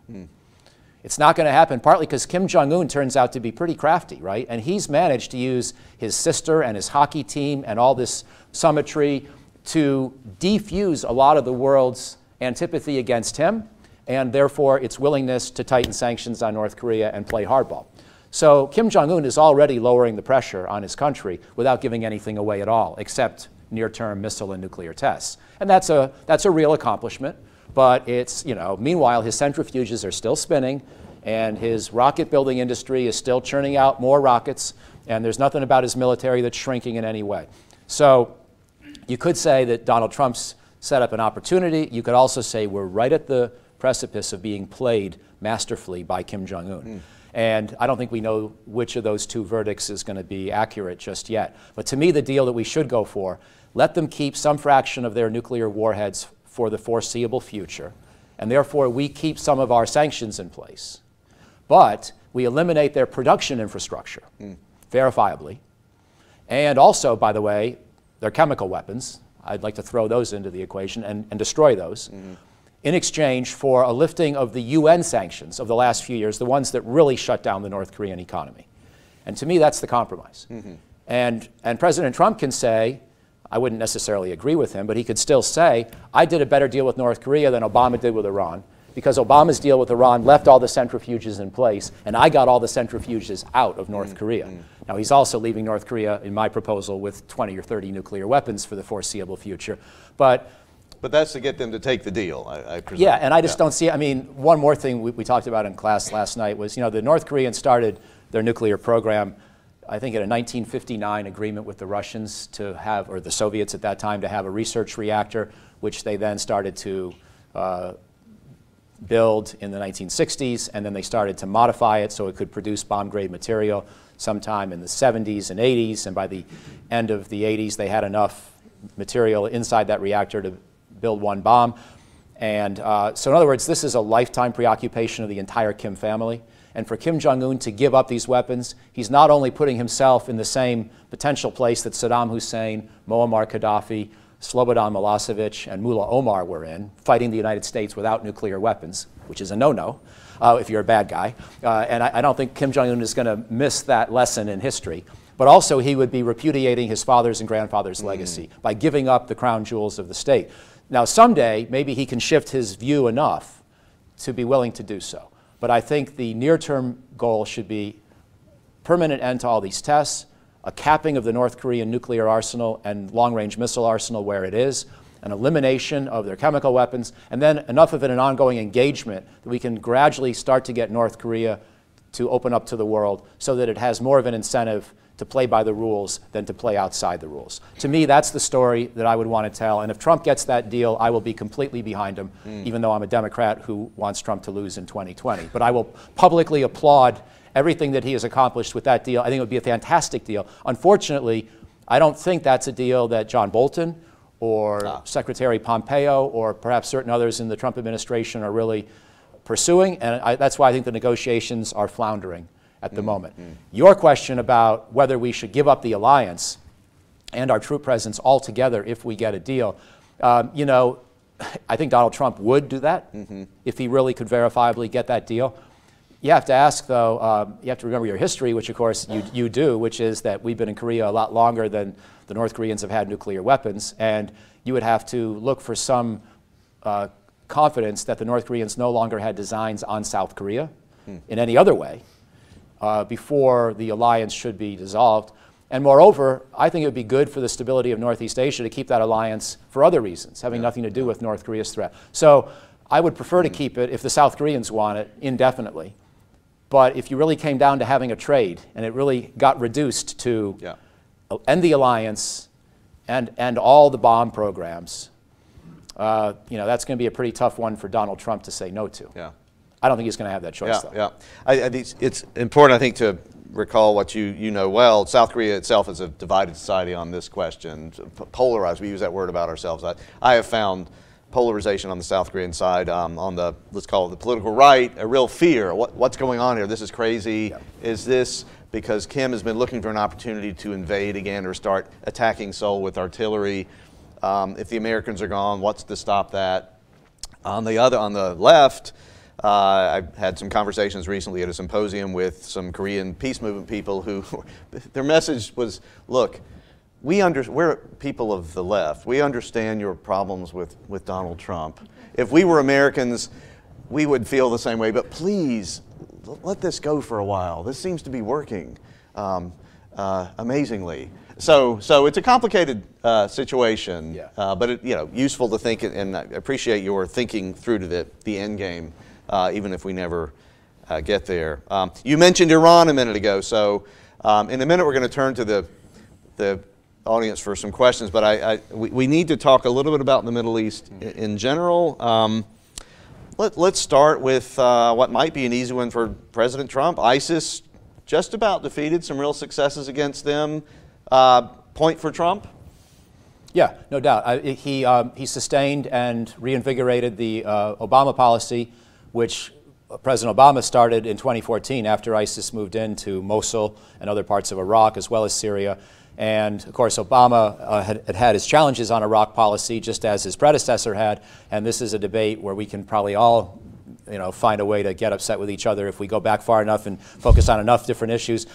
It's not going to happen, partly because Kim Jong-un turns out to be pretty crafty, right? And he's managed to use his sister and his hockey team and all this summitry to defuse a lot of the world's antipathy against him, and therefore its willingness to tighten sanctions on North Korea and play hardball. So Kim Jong-un is already lowering the pressure on his country without giving anything away at all, except near-term missile and nuclear tests. And that's a real accomplishment, but it's, you know, meanwhile his centrifuges are still spinning, and his rocket building industry is still churning out more rockets, and there's nothing about his military that's shrinking in any way. So you could say that Donald Trump's set up an opportunity. You could also say we're right at the precipice of being played masterfully by Kim Jong-un. And I don't think we know which of those two verdicts is going to be accurate just yet. But to me, the deal that we should go for, let them keep some fraction of their nuclear warheads for the foreseeable future, and therefore we keep some of our sanctions in place. But we eliminate their production infrastructure, verifiably. And also, by the way, their chemical weapons. I'd like to throw those into the equation and destroy those. In exchange for a lifting of the UN sanctions of the last few years, the ones that really shut down the North Korean economy. And to me, that's the compromise. And President Trump can say, I wouldn't necessarily agree with him, but he could still say, I did a better deal with North Korea than Obama did with Iran, because Obama's deal with Iran left all the centrifuges in place, and I got all the centrifuges out of North Korea. Now, he's also leaving North Korea, in my proposal, with 20 or 30 nuclear weapons for the foreseeable future. But that's to get them to take the deal, I presume. Yeah, and I just don't see, I mean, one more thing we talked about in class last night was, you know, the North Koreans started their nuclear program, I think, in a 1959 agreement with the Russians to have, or the Soviets at that time, to have a research reactor, which they then started to build in the 1960s, and then they started to modify it so it could produce bomb-grade material sometime in the 70s and 80s, and by the end of the 80s they had enough material inside that reactor to build one bomb. And so in other words, this is a lifetime preoccupation of the entire Kim family. And for Kim Jong-un to give up these weapons, he's not only putting himself in the same potential place that Saddam Hussein, Muammar Gaddafi, Slobodan Milosevic, and Mullah Omar were in, fighting the United States without nuclear weapons, which is a no-no if you're a bad guy. And I don't think Kim Jong-un is going to miss that lesson in history. But also he would be repudiating his father's and grandfather's legacy by giving up the crown jewels of the state. Now, someday, maybe he can shift his view enough to be willing to do so. But I think the near-term goal should be permanent end to all these tests, a capping of the North Korean nuclear arsenal and long-range missile arsenal where it is, an elimination of their chemical weapons, and then enough of it an ongoing engagement that we can gradually start to get North Korea to open up to the world so that it has more of an incentive to play by the rules than to play outside the rules. To me, that's the story that I would want to tell. And if Trump gets that deal, I will be completely behind him, even though I'm a Democrat who wants Trump to lose in 2020. But I will publicly applaud everything that he has accomplished with that deal. I think it would be a fantastic deal. Unfortunately, I don't think that's a deal that John Bolton or Secretary Pompeo or perhaps certain others in the Trump administration are really pursuing. And that's why I think the negotiations are floundering at the moment. Your question about whether we should give up the alliance and our troop presence altogether if we get a deal, you know, I think Donald Trump would do that if he really could verifiably get that deal. You have to ask, though, you have to remember your history, which of course you do, which is that we've been in Korea a lot longer than the North Koreans have had nuclear weapons, and you would have to look for some confidence that the North Koreans no longer had designs on South Korea in any other way before the alliance should be dissolved. And moreover, I think it would be good for the stability of Northeast Asia to keep that alliance for other reasons, having nothing to do with North Korea's threat. So I would prefer to keep it, if the South Koreans want it, indefinitely. But if you really came down to having a trade, and it really got reduced to end the alliance and all the bomb programs, that's going to be a pretty tough one for Donald Trump to say no to. Yeah. I don't think he's going to have that choice, though. Yeah. I think it's important, I think, to recall what you know well. South Korea itself is a divided society on this question. Polarized, we use that word about ourselves. I have found polarization on the South Korean side, on the, let's call it the political right, a real fear. What's going on here? This is crazy. Yeah. Is this because Kim has been looking for an opportunity to invade again or start attacking Seoul with artillery? If the Americans are gone, what's to stop that? On the left, I've had some conversations recently at a symposium with some Korean peace movement people who, their message was, look, we're people of the left. We understand your problems with Donald Trump. If we were Americans, we would feel the same way, but please, let this go for a while. This seems to be working amazingly. So it's a complicated situation, but useful to think, and I appreciate your thinking through to the end game, even if we never get there. You mentioned Iran a minute ago, so in a minute we're going to turn to the audience for some questions, but we need to talk a little bit about the Middle East in general. Let's start with what might be an easy one for President Trump. ISIS just about defeated, some real successes against them. Point for Trump? Yeah, no doubt. He sustained and reinvigorated the Obama policy, which President Obama started in 2014 after ISIS moved into Mosul and other parts of Iraq, as well as Syria. And of course, Obama had his challenges on Iraq policy, just as his predecessor had. And this is a debate where we can probably all find a way to get upset with each other if we go back far enough and focus on enough different issues.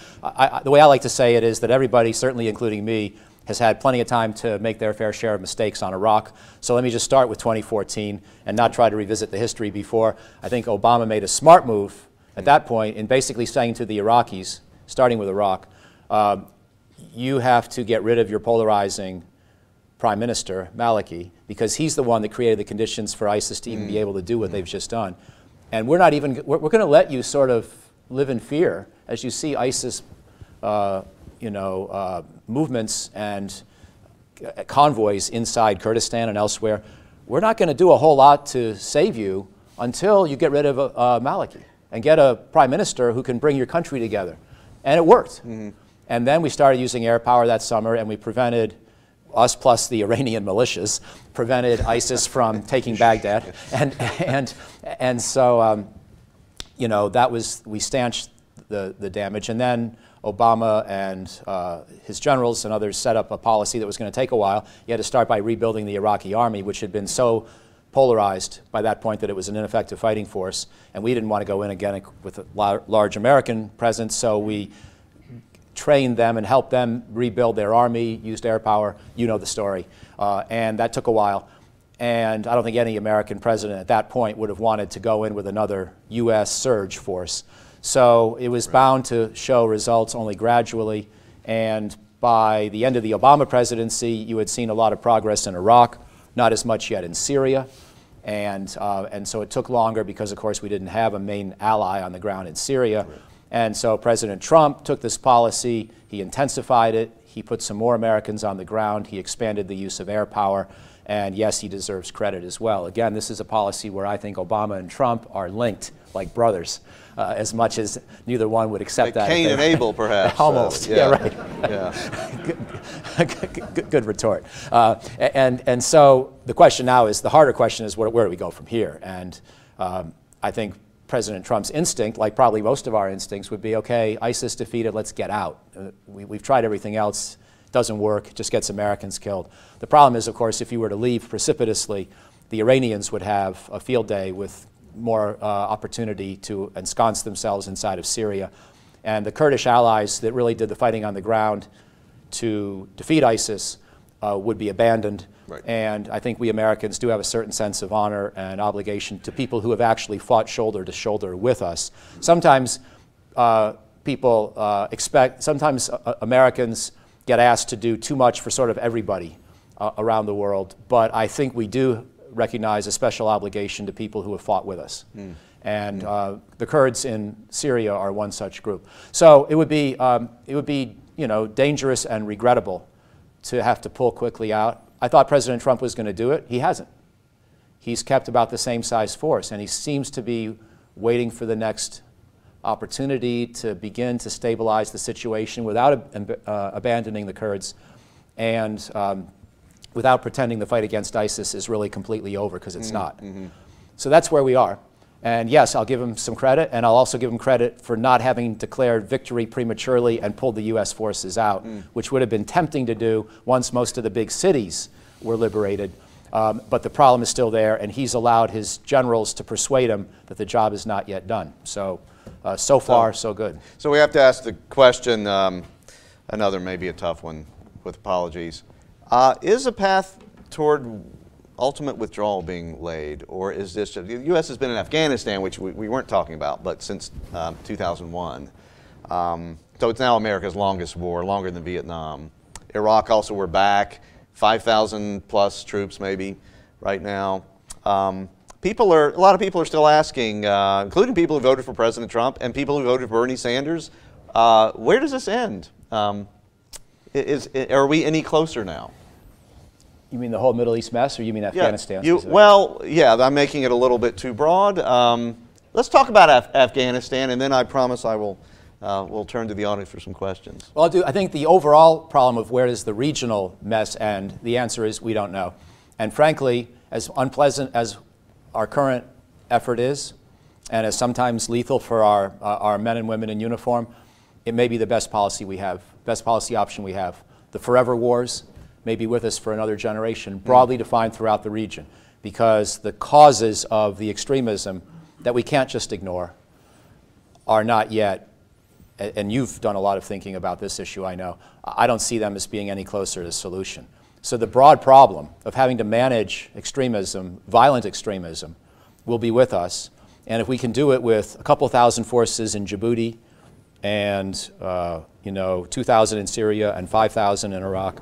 The way I like to say it is that everybody, certainly including me, has had plenty of time to make their fair share of mistakes on Iraq. So let me just start with 2014 and not try to revisit the history before. I think Obama made a smart move at that point in basically saying to the Iraqis, starting with Iraq, you have to get rid of your polarizing Prime Minister, Maliki, because he's the one that created the conditions for ISIS to even be able to do what they've just done. And we're going to let you sort of live in fear as you see ISIS, movements and convoys inside Kurdistan and elsewhere. We're not going to do a whole lot to save you until you get rid of Maliki and get a prime minister who can bring your country together. And it worked. And then we started using air power that summer, and we prevented, us plus the Iranian militias, prevented ISIS from taking Baghdad. And so, we stanched the damage. And then Obama and his generals and others set up a policy that was going to take a while. You had to start by rebuilding the Iraqi army, which had been so polarized by that point that it was an ineffective fighting force. And we didn't want to go in again with a large American presence, so we trained them and helped them rebuild their army, used air power. You know the story. And that took a while. And I don't think any American president at that point would have wanted to go in with another U.S. surge force. So it was bound to show results only gradually. And by the end of the Obama presidency, you had seen a lot of progress in Iraq, not as much yet in Syria. And so it took longer because, of course, we didn't have a main ally on the ground in Syria. Right. And so President Trump took this policy, he intensified it, he put some more Americans on the ground, he expanded the use of air power, and yes, he deserves credit as well. Again, this is a policy where I think Obama and Trump are linked like brothers, as much as neither one would accept that. Cain and Abel, perhaps. Almost, yeah, right. Yeah. Good retort. And so the question now is, the harder question is, where do we go from here? And I think President Trump's instinct, like probably most of our instincts, would be, okay, ISIS defeated, let's get out. We've tried everything else, doesn't work, it just gets Americans killed. The problem is, of course, if you were to leave precipitously, the Iranians would have a field day with more opportunity to ensconce themselves inside of Syria. And the Kurdish allies that really did the fighting on the ground to defeat ISIS would be abandoned. Right. And I think we Americans do have a certain sense of honor and obligation to people who have actually fought shoulder to shoulder with us. Sometimes sometimes Americans get asked to do too much for sort of everybody around the world, but I think we do recognize a special obligation to people who have fought with us. And the Kurds in Syria are one such group. So it would be dangerous and regrettable to have to pull quickly out. I thought President Trump was going to do it. He hasn't. He's kept about the same size force, and he seems to be waiting for the next opportunity to begin to stabilize the situation without abandoning the Kurds and without pretending the fight against ISIS is really completely over, because it's not. So that's where we are. And yes, I'll give him some credit, and I'll also give him credit for not having declared victory prematurely and pulled the U.S. forces out, which would have been tempting to do once most of the big cities were liberated. But the problem is still there, and he's allowed his generals to persuade him that the job is not yet done. So, so far, so good. So we have to ask the question, another maybe a tough one, with apologies. Is a path toward ultimate withdrawal being laid, or is this just, the U.S. has been in Afghanistan, which we weren't talking about, but since 2001. So it's now America's longest war, longer than Vietnam. Iraq also, we're back, 5,000 plus troops maybe right now. A lot of people are still asking, including people who voted for President Trump and people who voted for Bernie Sanders, where does this end? Are we any closer now? You mean the whole Middle East mess, or you mean Afghanistan? Well, yeah, I'm making it a little bit too broad. Let's talk about Afghanistan, and then I promise I will we'll turn to the audience for some questions. Well, I think the overall problem of where does the regional mess end, the answer is we don't know. And frankly, as unpleasant as our current effort is, and as sometimes lethal for our men and women in uniform, it may be the best policy we have, best policy option we have. The forever wars may be with us for another generation, broadly defined throughout the region, because the causes of the extremism that we can't just ignore are not yet, and you've done a lot of thinking about this issue, I know, I don't see them as being any closer to the solution. So the broad problem of having to manage extremism, violent extremism, will be with us. And if we can do it with a couple thousand forces in Djibouti and 2,000 in Syria and 5,000 in Iraq,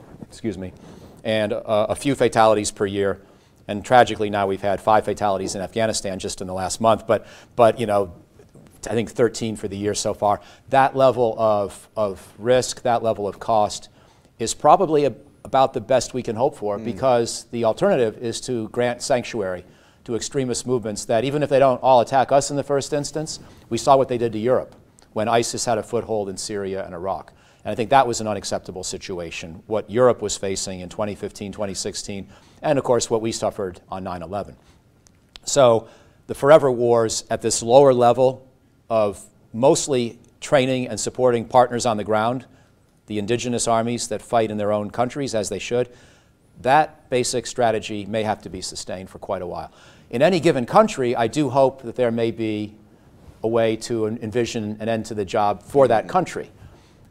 and a few fatalities per year, and tragically now we've had 5 fatalities in Afghanistan just in the last month, but I think 13 for the year so far. That level of risk, that level of cost is probably about the best we can hope for, because the alternative is to grant sanctuary to extremist movements that, even if they don't all attack us in the first instance, we saw what they did to Europe when ISIS had a foothold in Syria and Iraq. And I think that was an unacceptable situation, what Europe was facing in 2015, 2016, and of course what we suffered on 9/11. So the forever wars at this lower level of mostly training and supporting partners on the ground, the indigenous armies that fight in their own countries as they should, that basic strategy may have to be sustained for quite a while. In any given country, I do hope that there may be a way to envision an end to the job for that country.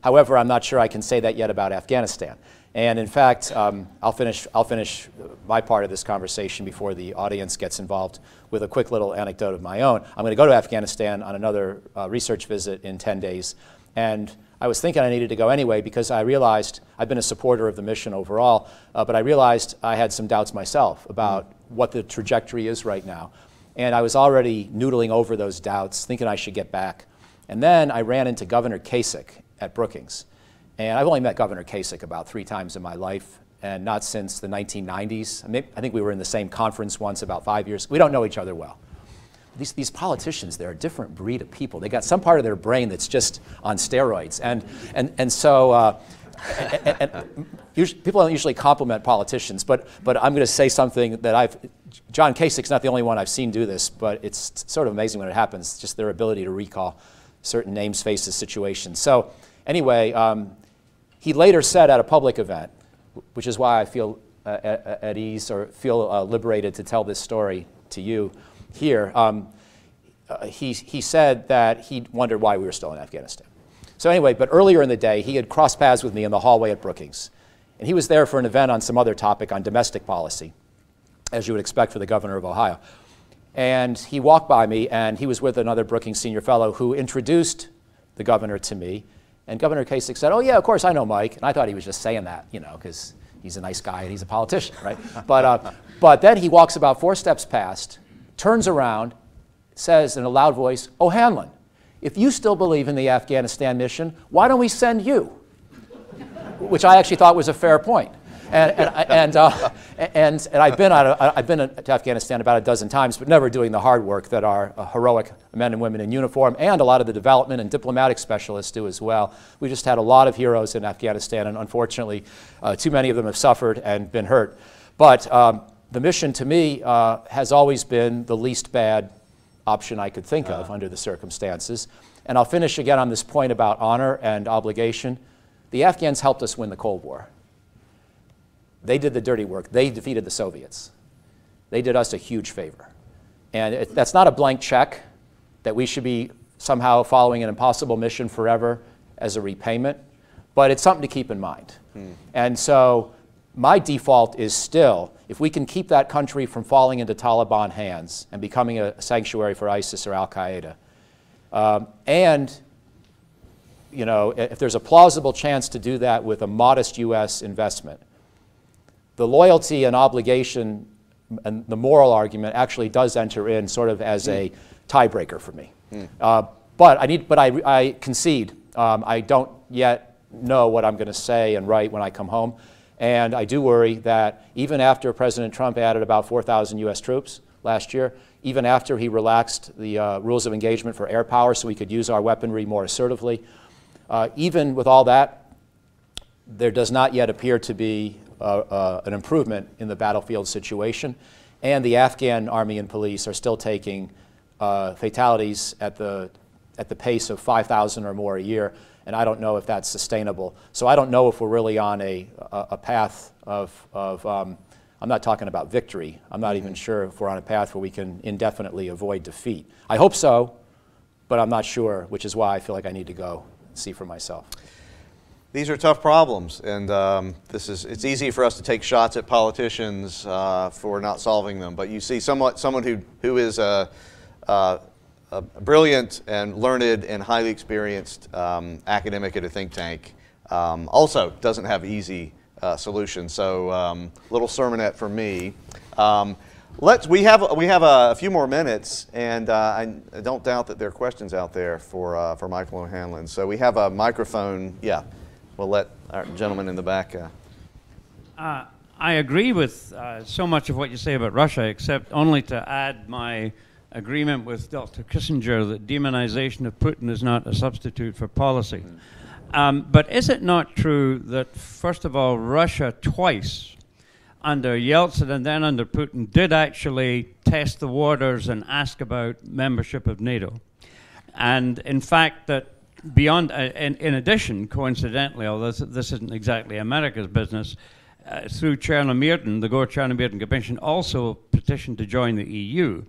However, I'm not sure I can say that yet about Afghanistan. And in fact, I'll finish my part of this conversation before the audience gets involved with a quick little anecdote of my own. I'm going to go to Afghanistan on another research visit in 10 days. And I was thinking I needed to go anyway, because I realized I've been a supporter of the mission overall, but I realized I had some doubts myself about what the trajectory is right now. And I was already noodling over those doubts, thinking I should get back. And then I ran into Governor Kasich at Brookings. And I've only met Governor Kasich about 3 times in my life, and not since the 1990s. I think we were in the same conference once about 5 years. We don't know each other well. These politicians, they're a different breed of people. They got some part of their brain that's just on steroids. And so people don't usually compliment politicians, but I'm going to say something that John Kasich's not the only one I've seen do this, but it's sort of amazing when it happens, just their ability to recall certain names, faces, situations. So anyway, he later said at a public event, which is why I feel at ease or feel liberated to tell this story to you here, he said that he wondered why we were still in Afghanistan. So anyway, but earlier in the day, he had crossed paths with me in the hallway at Brookings. And he was there for an event on some other topic on domestic policy, as you would expect for the governor of Ohio. And he walked by me, and he was with another Brookings senior fellow who introduced the governor to me. And Governor Kasich said, "Oh yeah, of course, I know Mike." And I thought he was just saying that, because he's a nice guy and he's a politician, right? But then he walks about 4 steps past, turns around, says in a loud voice, "O'Hanlon, if you still believe in the Afghanistan mission, why don't we send you?" Which I actually thought was a fair point. And I've been to Afghanistan about a dozen times, but never doing the hard work that our heroic men and women in uniform and a lot of the development and diplomatic specialists do as well. We just had a lot of heroes in Afghanistan, and unfortunately, too many of them have suffered and been hurt. But the mission, to me, has always been the least bad option I could think of under the circumstances. And I'll finish again on this point about honor and obligation. The Afghans helped us win the Cold War. They did the dirty work. They defeated the Soviets. They did us a huge favor. And that's not a blank check that we should be somehow following an impossible mission forever as a repayment, but it's something to keep in mind. And so my default is still, if we can keep that country from falling into Taliban hands and becoming a sanctuary for ISIS or Al-Qaeda, and you know, if there's a plausible chance to do that with a modest U.S. investment, the loyalty and obligation and the moral argument actually does enter in sort of as a tiebreaker for me. But I concede. I don't yet know what I'm going to say and write when I come home. And I do worry that even after President Trump added about 4,000 U.S. troops last year, even after he relaxed the rules of engagement for air power so we could use our weaponry more assertively, even with all that, there does not yet appear to be an improvement in the battlefield situation. And the Afghan army and police are still taking fatalities at the pace of 5,000 or more a year. And I don't know if that's sustainable. So I don't know if we're really on a path of I'm not talking about victory. I'm not even sure if we're on a path where we can indefinitely avoid defeat. I hope so, but I'm not sure, which is why I feel like I need to go see for myself. These are tough problems, and it's easy for us to take shots at politicians for not solving them. But you see someone who is a brilliant and learned and highly experienced academic at a think tank also doesn't have easy solutions. So little sermonette from me. We have a few more minutes, and I don't doubt that there are questions out there for Michael O'Hanlon. So we have a microphone. Yeah, we'll let our gentleman in the back. I agree with so much of what you say about Russia, except only to add my agreement with Dr. Kissinger that demonization of Putin is not a substitute for policy. But is it not true that, first of all, Russia twice, under Yeltsin and then under Putin, did actually test the waters and ask about membership of NATO? And in fact, that beyond, in addition, coincidentally, although this isn't exactly America's business, through Chernomyrdin, the Gore-Chernomyrdin Commission also petitioned to join the EU.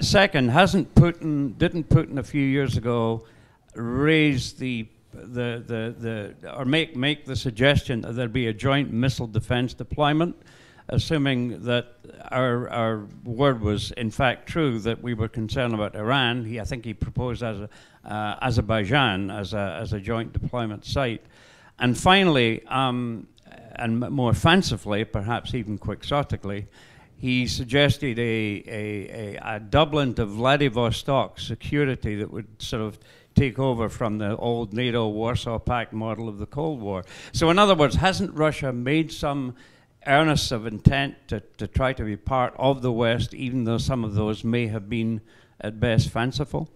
Second, didn't Putin a few years ago raise or make the suggestion that there'd be a joint missile defense deployment, assuming that our word was in fact true, that we were concerned about Iran? I think he proposed Azerbaijan as a joint deployment site. And finally, and more fancifully, perhaps even quixotically, he suggested a doubling of Vladivostok security that would sort of take over from the old NATO Warsaw Pact model of the Cold War. So in other words, hasn't Russia made some earnest of intent to try to be part of the West, even though some of those may have been at best fanciful?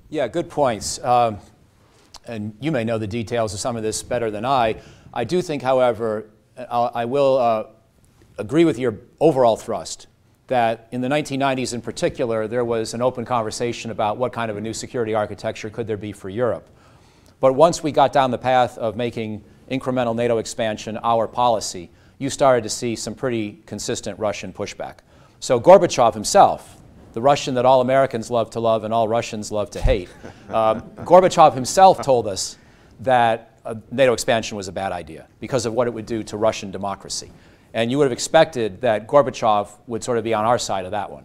Yeah, good points. And you may know the details of some of this better than I. I do think, however, I will agree with your overall thrust, that in the 1990s in particular, there was an open conversation about what kind of a new security architecture could there be for Europe. But once we got down the path of making incremental NATO expansion our policy, you started to see some pretty consistent Russian pushback. So Gorbachev himself, the Russian that all Americans love to love and all Russians love to hate, Gorbachev himself told us that NATO expansion was a bad idea because of what it would do to Russian democracy. And you would have expected that Gorbachev would sort of be on our side of that one.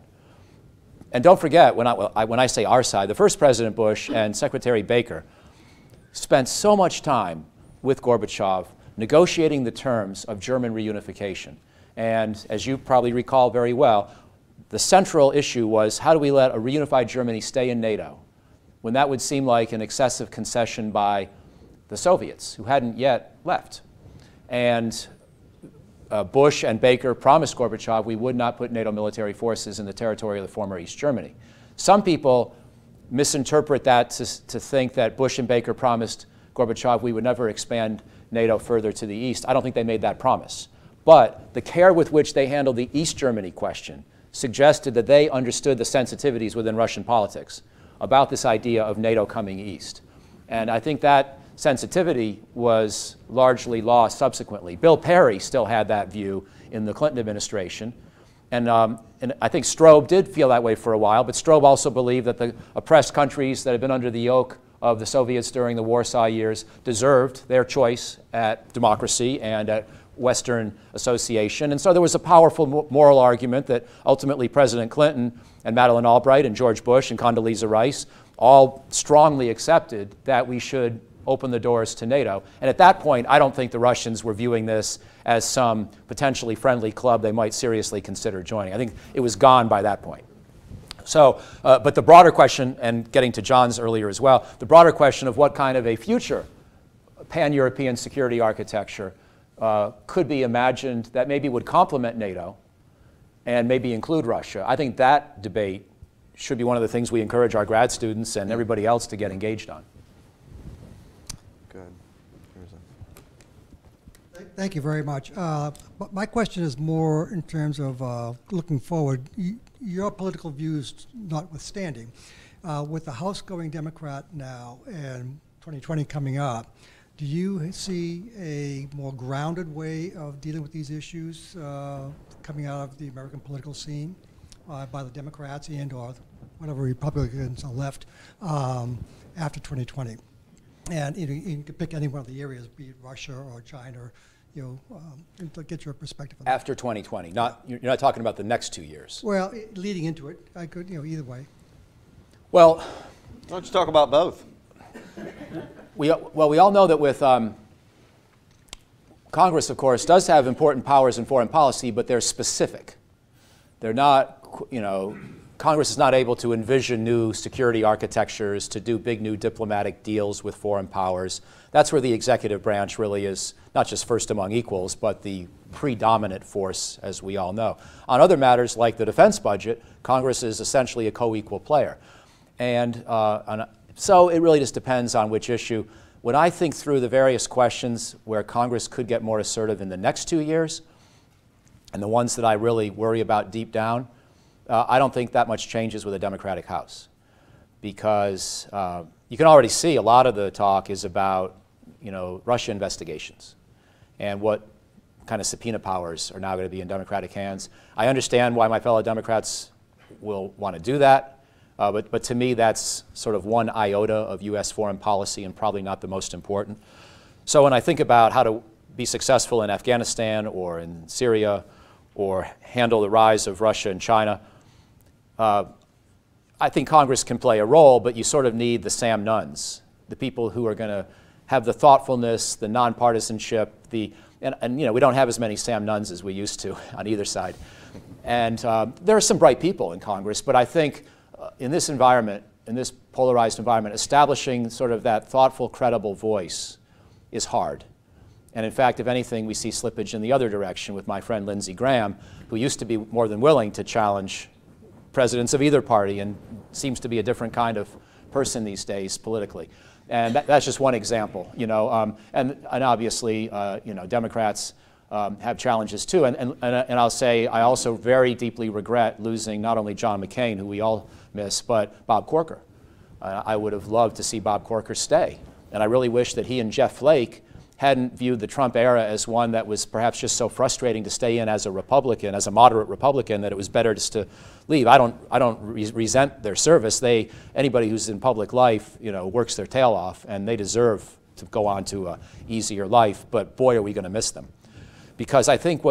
And don't forget, when I say our side, the first President Bush and Secretary Baker spent so much time with Gorbachev negotiating the terms of German reunification. And as you probably recall very well, the central issue was, how do we let a reunified Germany stay in NATO when that would seem like an excessive concession by the Soviets, who hadn't yet left? And Bush and Baker promised Gorbachev we would not put NATO military forces in the territory of the former East Germany. Some people misinterpret that to think that Bush and Baker promised Gorbachev we would never expand NATO further to the east. I don't think they made that promise. But the care with which they handled the East Germany question suggested that they understood the sensitivities within Russian politics about this idea of NATO coming east. And I think that sensitivity was largely lost subsequently. Bill Perry still had that view in the Clinton administration. And I think Strobe did feel that way for a while, but Strobe also believed that the oppressed countries that had been under the yoke of the Soviets during the Warsaw years deserved their choice at democracy and at Western association. And so there was a powerful moral argument that ultimately President Clinton and Madeleine Albright and George Bush and Condoleezza Rice all strongly accepted that we should open the doors to NATO. And at that point, I don't think the Russians were viewing this as some potentially friendly club they might seriously consider joining. I think it was gone by that point. So, but the broader question, and getting to John's earlier as well, the broader question of what kind of a future pan-European security architecture could be imagined that maybe would complement NATO and maybe include Russia. I think that debate should be one of the things we encourage our grad students and everybody else to get engaged on. Good. Thank you very much. But my question is more in terms of looking forward. Your political views notwithstanding, with the House going Democrat now and 2020 coming up, do you see a more grounded way of dealing with these issues coming out of the American political scene by the Democrats and or whatever Republicans are left after 2020? And you can pick any one of the areas, be it Russia or China, to get your perspective on that. After 2020, you're not talking about the next 2 years. Well, leading into it, I could, either way. Well, Why don't you talk about both? we all know that with Congress, of course, does have important powers in foreign policy, but they're specific. They're not, Congress is not able to envision new security architectures, to do big new diplomatic deals with foreign powers. That's where the executive branch really is not just first among equals, but the predominant force, as we all know. On other matters like the defense budget, Congress is essentially a co-equal player. And so it really just depends on which issue. When I think through the various questions where Congress could get more assertive in the next 2 years, and the ones that I really worry about deep down, I don't think that much changes with a Democratic House, because you can already see a lot of the talk is about Russia investigations and what kind of subpoena powers are now going to be in Democratic hands. I understand why my fellow Democrats will want to do that, but to me that's sort of one iota of U.S. foreign policy and probably not the most important. So when I think about how to be successful in Afghanistan or in Syria or handle the rise of Russia and China, I think Congress can play a role, but you sort of need the Sam Nunns, the people who are going to have the thoughtfulness, the nonpartisanship, and we don't have as many Sam Nunns as we used to on either side. And there are some bright people in Congress, but I think in this environment, in this polarized environment, establishing sort of that thoughtful, credible voice is hard. And in fact, if anything, we see slippage in the other direction with my friend Lindsey Graham, who used to be more than willing to challenge presidents of either party and seems to be a different kind of person these days politically. And that's just one example, and obviously, Democrats have challenges too. And I'll say I also very deeply regret losing not only John McCain, who we all miss, but Bob Corker. I would have loved to see Bob Corker stay. And I really wish that he and Jeff Flake hadn't viewed the Trump era as one that was perhaps just so frustrating to stay in as a Republican, as a moderate Republican, that it was better just to leave. I don't resent their service. Anybody who's in public life, works their tail off, and they deserve to go on to an easier life. But boy, are we going to miss them, because I think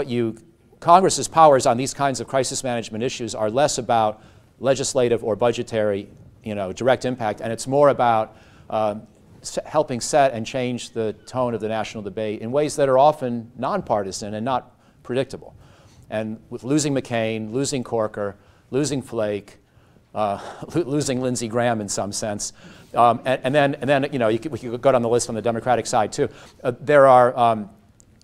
Congress's powers on these kinds of crisis management issues are less about legislative or budgetary, direct impact, and it's more about helping set and change the tone of the national debate in ways that are often nonpartisan and not predictable. And with losing McCain, losing Corker, losing Flake, losing Lindsey Graham in some sense, and then you know, we could go down the list on the Democratic side too.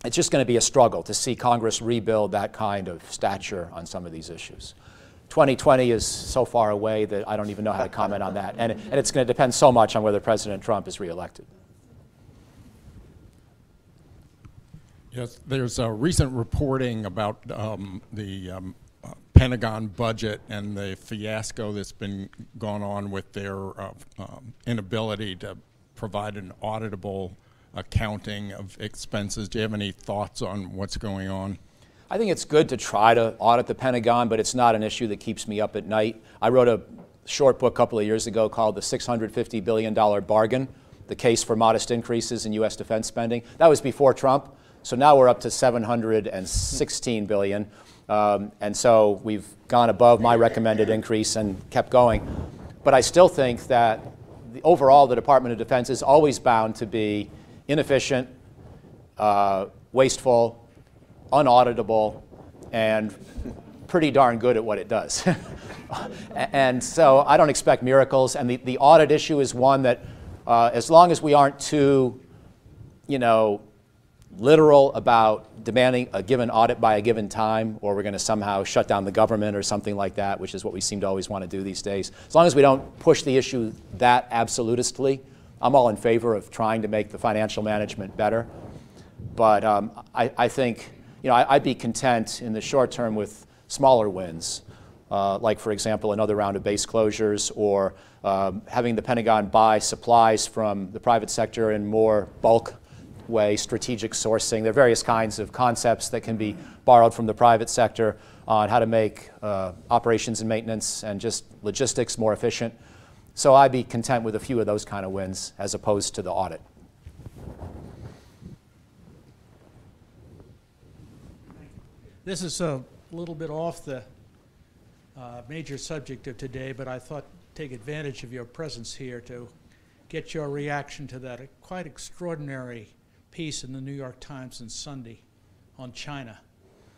It's just going to be a struggle to see Congress rebuild that kind of stature on some of these issues. 2020 is so far away that I don't even know how to comment on that. And it's going to depend so much on whether President Trump is reelected. Yes, there's a recent reporting about the Pentagon budget and the fiasco that's been going on with their inability to provide an auditable accounting of expenses. Do you have any thoughts on what's going on? I think it's good to try to audit the Pentagon, but it's not an issue that keeps me up at night. I wrote a short book a couple of years ago called The $650 Billion Bargain, the case for modest increases in U.S. defense spending. That was before Trump, so now we're up to $716 billion. And so we've gone above my recommended increase and kept going. But I still think that overall the Department of Defense is always bound to be inefficient, wasteful, unauditable, and pretty darn good at what it does. And so I don't expect miracles. And the audit issue is one that, as long as we aren't too, you know, literal about demanding a given audit by a given time, or we're going to somehow shut down the government or something like that, which is what we seem to always want to do these days. As long as we don't push the issue that absolutistly, I'm all in favor of trying to make the financial management better. But I think, you know, I'd be content in the short term with smaller wins, like, for example, another round of base closures, or having the Pentagon buy supplies from the private sector in more bulk way, strategic sourcing. There are various kinds of concepts that can be borrowed from the private sector on how to make operations and maintenance and just logistics more efficient. So I'd be content with a few of those kind of wins as opposed to the audit. This is a little bit off the major subject of today, but I thought take advantage of your presence here to get your reaction to that quite extraordinary piece in the New York Times on Sunday on China.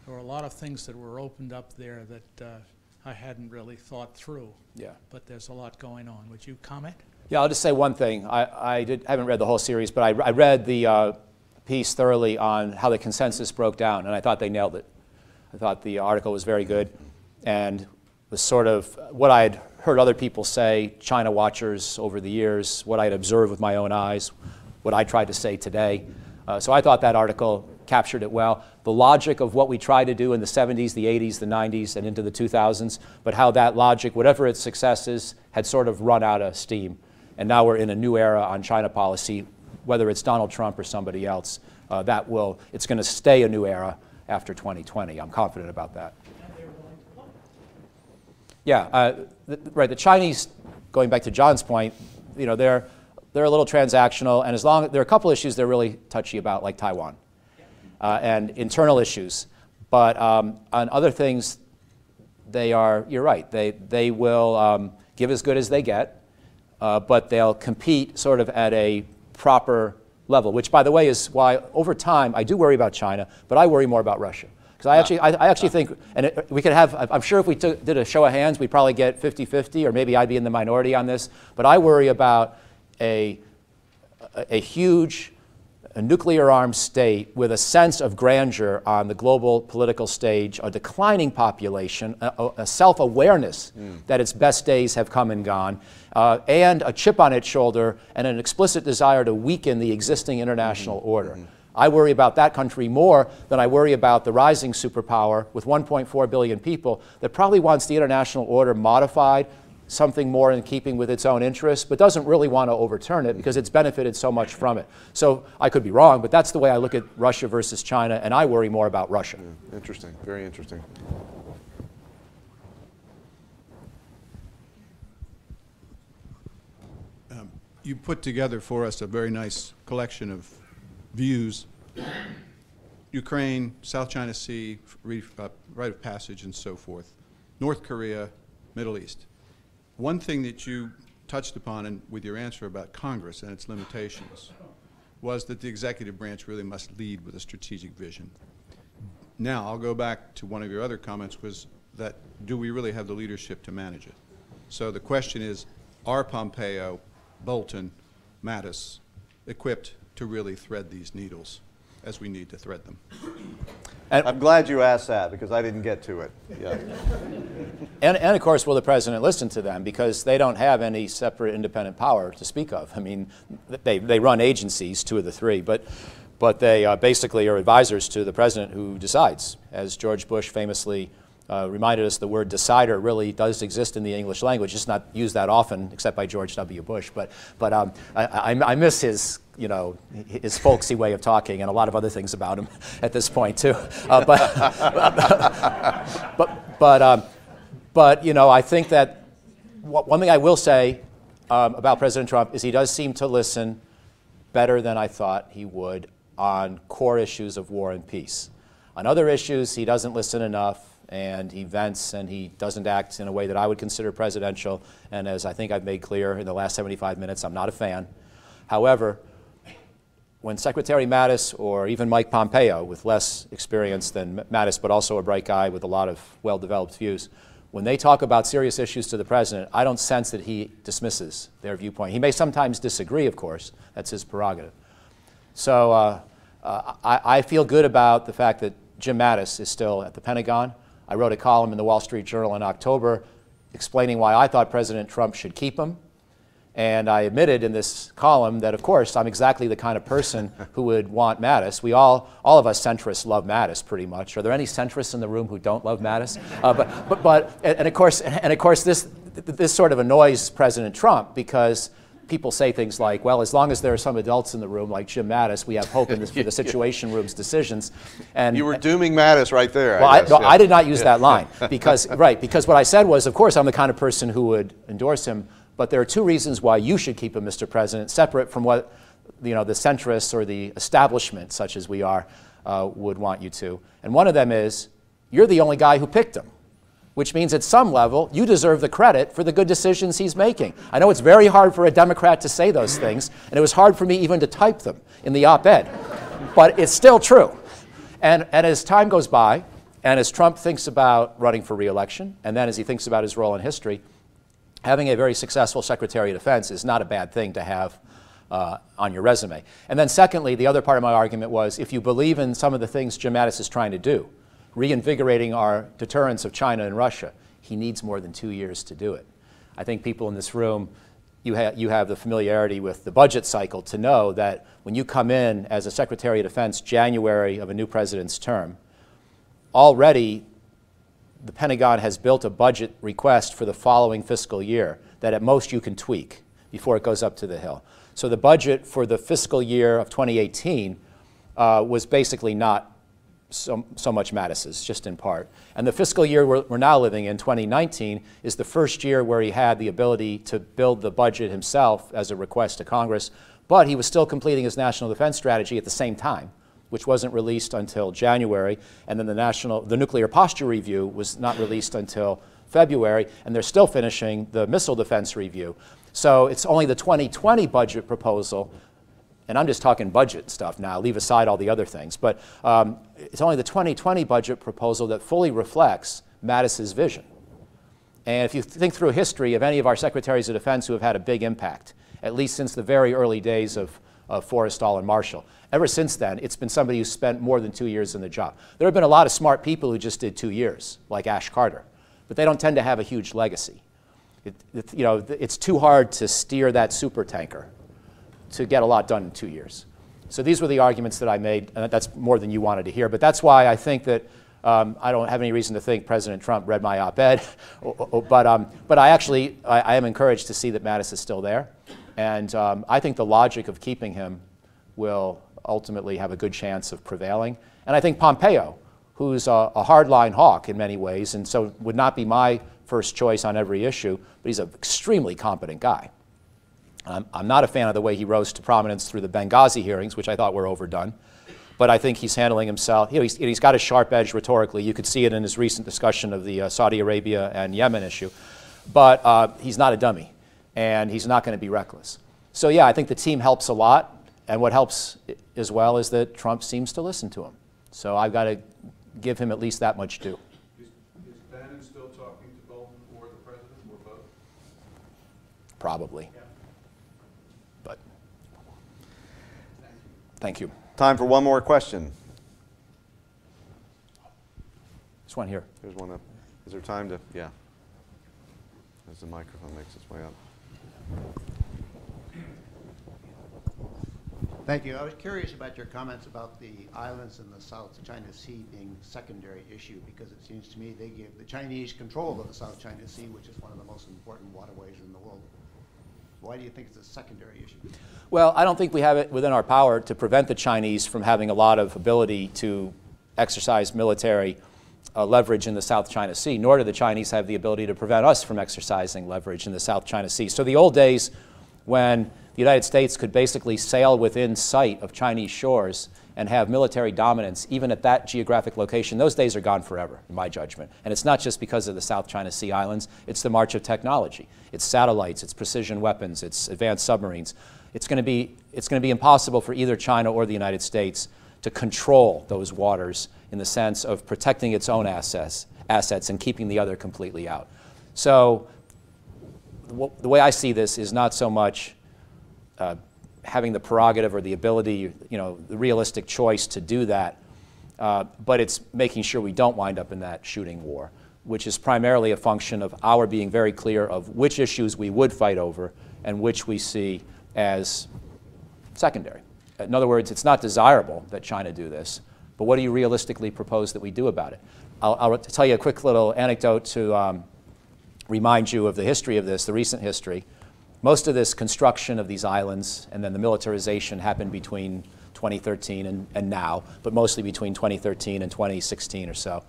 There were a lot of things that were opened up there that I hadn't really thought through. Yeah. But there's a lot going on. Would you comment? Yeah, I'll just say one thing. I haven't read the whole series, but I read the piece thoroughly on how the consensus broke down, and I thought they nailed it. I thought the article was very good, and was sort of what I had heard other people say, China watchers over the years, what I had observed with my own eyes, what I tried to say today. So I thought that article captured it well. The logic of what we tried to do in the 70s, the 80s, the 90s, and into the 2000s, but how that logic, whatever its successes, had sort of run out of steam. And now we're in a new era on China policy, whether it's Donald Trump or somebody else. It's going to stay a new era after 2020. I'm confident about that. Yeah, right. The Chinese, going back to John's point, you know, they're a little transactional, and there are a couple issues they're really touchy about, like Taiwan, and internal issues. But on other things, you're right. They will give as good as they get, but they'll compete sort of at a proper level, which, by the way, is why over time I do worry about China, but I worry more about Russia. Because I actually think, and we could have, I'm sure if we did a show of hands, we'd probably get 50-50, or maybe I'd be in the minority on this, but I worry about a huge nuclear-armed state with a sense of grandeur on the global political stage, a declining population, a self-awareness that its best days have come and gone, and a chip on its shoulder and an explicit desire to weaken the existing international order. I worry about that country more than I worry about the rising superpower with 1.4 billion people that probably wants the international order modified, something more in keeping with its own interests, but doesn't really want to overturn it because it's benefited so much from it. So I could be wrong, but that's the way I look at Russia versus China, and I worry more about Russia. Yeah, interesting, very interesting. You put together for us a very nice collection of views. Ukraine, South China Sea, rite of passage, and so forth. North Korea, Middle East. One thing that you touched upon with your answer about Congress and its limitations was that the executive branch really must lead with a strategic vision. Now, I'll go back to one of your other comments, was that do we really have the leadership to manage it? So the question is, are Pompeo, Bolton, Mattis equipped to really thread these needles as we need to thread them? And I'm glad you asked that because I didn't get to it. Yeah. And of course, will the president listen to them, because they don't have any separate independent power to speak of. I mean, they run agencies, 2 of the 3, but they basically are advisors to the president who decides. As George Bush famously reminded us, the word decider really does exist in the English language. It's not used that often, except by George W. Bush. But I miss his, you know, his folksy way of talking, and a lot of other things about him at this point too. But you know, I think that one thing I will say about President Trump is he does seem to listen better than I thought he would on core issues of war and peace. On other issues, he doesn't listen enough, and he vents, and he doesn't act in a way that I would consider presidential. And as I think I've made clear in the last 75 minutes, I'm not a fan. However, when Secretary Mattis or even Mike Pompeo, with less experience than Mattis, but also a bright guy with a lot of well-developed views, when they talk about serious issues to the president, I don't sense that he dismisses their viewpoint. He may sometimes disagree, of course. That's his prerogative. So I feel good about the fact that Jim Mattis is still at the Pentagon. I wrote a column in the Wall Street Journal in October explaining why I thought President Trump should keep him. And I admitted in this column that, of course, I'm exactly the kind of person who would want Mattis. We all of us centrists love Mattis pretty much. Are there any centrists in the room who don't love Mattis? Of course, this sort of annoys President Trump, because people say things like, well, as long as there are some adults in the room like Jim Mattis, we have hope in for the Situation Room's decisions. And you were dooming Mattis right there. Well, I guess, I did not use that line because what I said was, of course, I'm the kind of person who would endorse him, but there are 2 reasons why you should keep him, Mr. President, separate from what the centrists or the establishment, such as we are, would want you to. And one of them is, you're the only guy who picked him, which means at some level, you deserve the credit for the good decisions he's making. I know it's very hard for a Democrat to say those things, and it was hard for me even to type them in the op-ed, but it's still true. And as time goes by, and as Trump thinks about running for re-election, and then as he thinks about his role in history, having a very successful Secretary of Defense is not a bad thing to have on your resume. And then secondly, the other part of my argument was, if you believe in some of the things Jim Mattis is trying to do, reinvigorating our deterrence of China and Russia, he needs more than 2 years to do it. I think people in this room, you have the familiarity with the budget cycle to know that when you come in as a Secretary of Defense January of a new president's term, already the Pentagon has built a budget request for the following fiscal year that at most you can tweak before it goes up to the Hill. So the budget for the fiscal year of 2018 was basically not so much Mattis's, just in part. And the fiscal year we're now living in, 2019, is the first year where he had the ability to build the budget himself as a request to Congress, but he was still completing his national defense strategy at the same time, which wasn't released until January, and then the nuclear posture review was not released until February, and they're still finishing the missile defense review. So it's only the 2020 budget proposal, and I'm just talking budget stuff now, leave aside all the other things, but it's only the 2020 budget proposal that fully reflects Mattis's vision. And if you think through history of any of our secretaries of defense who have had a big impact, at least since the very early days of Forrestal and Marshall, ever since then, it's been somebody who spent more than 2 years in the job. There have been a lot of smart people who just did 2 years, like Ash Carter, but they don't tend to have a huge legacy. It's too hard to steer that supertanker to get a lot done in 2 years. So these were the arguments that I made, and that's more than you wanted to hear. But that's why I think that I don't have any reason to think President Trump read my op-ed. But I am encouraged to see that Mattis is still there. And I think the logic of keeping him will ultimately have a good chance of prevailing. And I think Pompeo, who's a hardline hawk in many ways, and so would not be my first choice on every issue, but he's an extremely competent guy. I'm not a fan of the way he rose to prominence through the Benghazi hearings, which I thought were overdone. But I think he's handling himself. He's got a sharp edge rhetorically. You could see it in his recent discussion of the Saudi Arabia and Yemen issue. But he's not a dummy. and he's not going to be reckless. So yeah, I think the team helps a lot, and what helps as well is that Trump seems to listen to him. So I've got to give him at least that much due. Is Bannon still talking to Bolton or the president, or both? Probably. Yeah. But thank you. Time for one more question. This one here. There's one up. Is there time to? Yeah. As the microphone makes its way up. Thank you. I was curious about your comments about the islands in the South China Sea being a secondary issue, because it seems to me they give the Chinese control of the South China Sea, which is one of the most important waterways in the world. Why do you think it's a secondary issue? Well, I don't think we have it within our power to prevent the Chinese from having a lot of ability to exercise military leverage in the South China Sea, nor do the Chinese have the ability to prevent us from exercising leverage in the South China Sea. So the old days when the United States could basically sail within sight of Chinese shores and have military dominance even at that geographic location, those days are gone forever, in my judgment. And it's not just because of the South China Sea islands, it's the march of technology. It's satellites, it's precision weapons, it's advanced submarines. It's going to be impossible for either China or the United States to control those waters in the sense of protecting its own assets and keeping the other completely out. So the way I see this is not so much having the prerogative or the ability, the realistic choice to do that, but it's making sure we don't wind up in that shooting war, which is primarily a function of our being very clear of which issues we would fight over and which we see as secondary. In other words, it's not desirable that China do this, but what do you realistically propose that we do about it? I'll tell you a quick little anecdote to remind you of the history of this, the recent history. Most of this construction of these islands and then the militarization happened between 2013 and now, but mostly between 2013 and 2016 or so.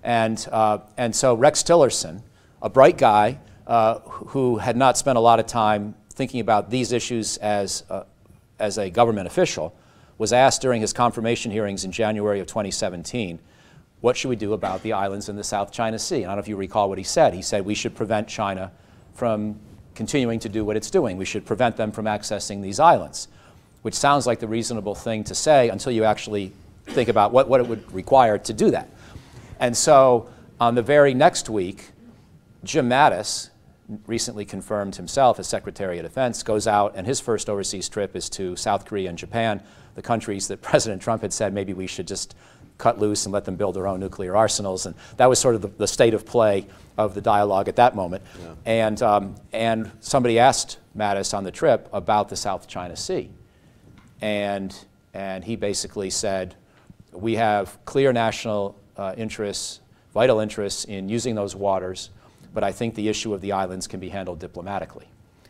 And so Rex Tillerson, a bright guy who had not spent a lot of time thinking about these issues as a government official, was asked during his confirmation hearings in January of 2017, what should we do about the islands in the South China Sea? And I don't know if you recall what he said. He said we should prevent China from continuing to do what it's doing. We should prevent them from accessing these islands, which sounds like the reasonable thing to say until you actually think about what it would require to do that. And so on the very next week, Jim Mattis, recently confirmed himself as Secretary of Defense, goes out, and his first overseas trip is to South Korea and Japan, the countries that President Trump had said maybe we should just cut loose and let them build their own nuclear arsenals. And that was sort of the state of play of the dialogue at that moment. Yeah. And somebody asked Mattis on the trip about the South China Sea. And he basically said, we have clear national interests, vital interests in using those waters, but I think the issue of the islands can be handled diplomatically.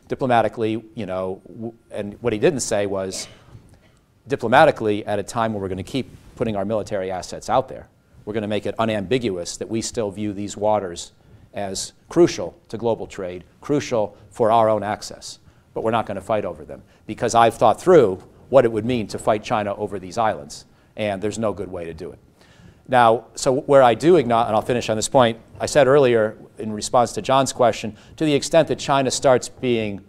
Diplomatically, and what he didn't say was, diplomatically at a time where we're going to keep putting our military assets out there, we're going to make it unambiguous that we still view these waters as crucial to global trade, crucial for our own access, but we're not going to fight over them, because I've thought through what it would mean to fight China over these islands, and there's no good way to do it. Now, so where I do acknowledge, and I'll finish on this point, I said earlier in response to John's question, to the extent that China starts being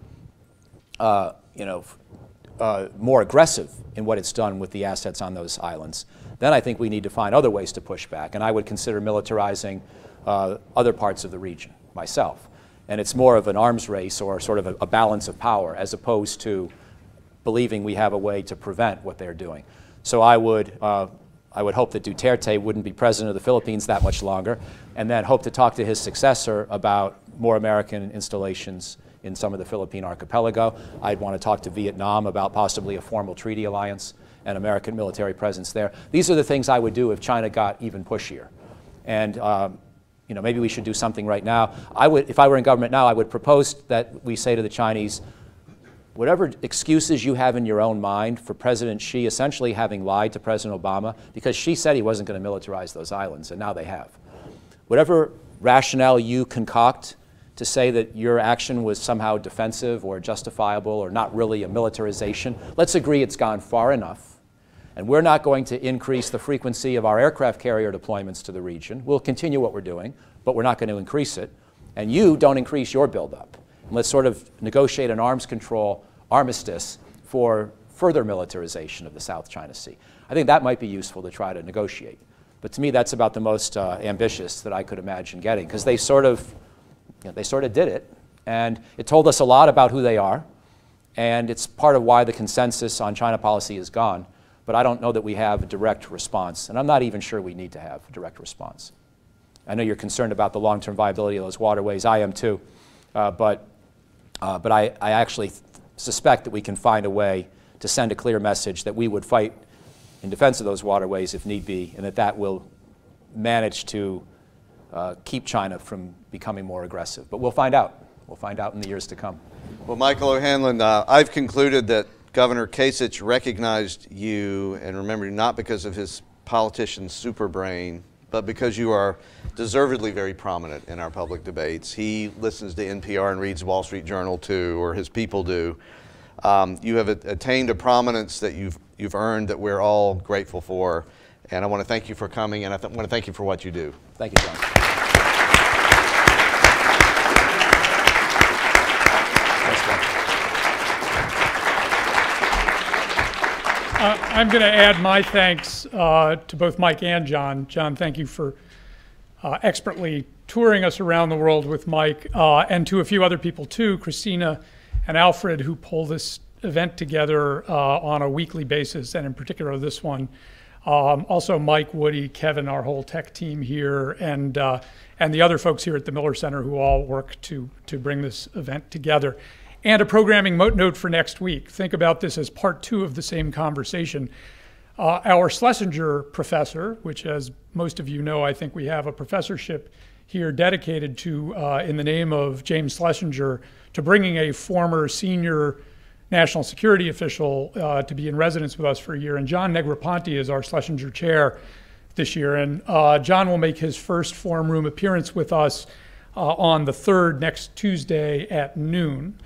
more aggressive in what it's done with the assets on those islands, then I think we need to find other ways to push back. And I would consider militarizing other parts of the region myself. And it's more of an arms race or sort of a balance of power as opposed to believing we have a way to prevent what they're doing. So I would hope that Duterte wouldn't be president of the Philippines that much longer, and then hope to talk to his successor about more American installations in some of the Philippine archipelago. I'd want to talk to Vietnam about possibly a formal treaty alliance and American military presence there. These are the things I would do if China got even pushier. And maybe we should do something right now. If I were in government now, I would propose that we say to the Chinese, whatever excuses you have in your own mind for President Xi essentially having lied to President Obama, because Xi said he wasn't going to militarize those islands, and now they have. Whatever rationale you concoct to say that your action was somehow defensive or justifiable or not really a militarization, let's agree it's gone far enough. And we're not going to increase the frequency of our aircraft carrier deployments to the region. We'll continue what we're doing, but we're not going to increase it. And you don't increase your buildup. let's sort of negotiate an arms control armistice for further militarization of the South China Sea. I think that might be useful to try to negotiate. But to me, that's about the most ambitious that I could imagine getting, because they sort of did it, and it told us a lot about who they are, and it's part of why the consensus on China policy is gone. But I don't know that we have a direct response, and I'm not even sure we need to have a direct response. I know you're concerned about the long-term viability of those waterways. I am too, but I actually suspect that we can find a way to send a clear message that we would fight in defense of those waterways if need be, and that will manage to keep China from becoming more aggressive. But we'll find out. We'll find out in the years to come. Well, Michael O'Hanlon, I've concluded that Governor Kasich recognized you and remembered you not because of his politician super brain, but because you are deservedly very prominent in our public debates. He listens to NPR and reads Wall Street Journal too, or his people do. You have attained a prominence that you've earned that we're all grateful for. And I want to thank you for coming, and I want to thank you for what you do. Thank you, John. I'm going to add my thanks to both Mike and John. John, thank you for expertly touring us around the world with Mike, and to a few other people too, Christina and Alfred, who pull this event together on a weekly basis, and in particular this one. Also Mike, Woody, Kevin, our whole tech team here, and the other folks here at the Miller Center who all work to bring this event together. And a programming note for next week. Think about this as part 2 of the same conversation. Our Schlesinger professor, which as most of you know, I think we have a professorship here dedicated to, in the name of James Schlesinger, to bringing a former senior national security official to be in residence with us for a year. And John Negroponte is our Schlesinger chair this year. And John will make his first forum room appearance with us on the 3rd, next Tuesday at noon.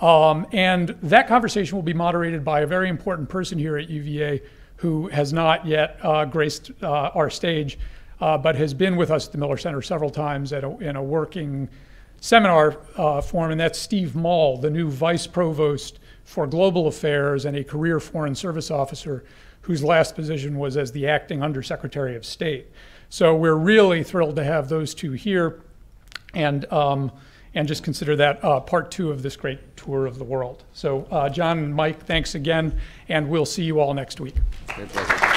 And that conversation will be moderated by a very important person here at UVA who has not yet graced our stage, but has been with us at the Miller Center several times in a working seminar form, and that's Steve Mall, the new Vice Provost for Global Affairs and a career Foreign Service officer whose last position was as the acting Undersecretary of State. So we're really thrilled to have those two here, and just consider that part 2 of this great tour of the world. So John and Mike, thanks again, and we'll see you all next week. Great pleasure.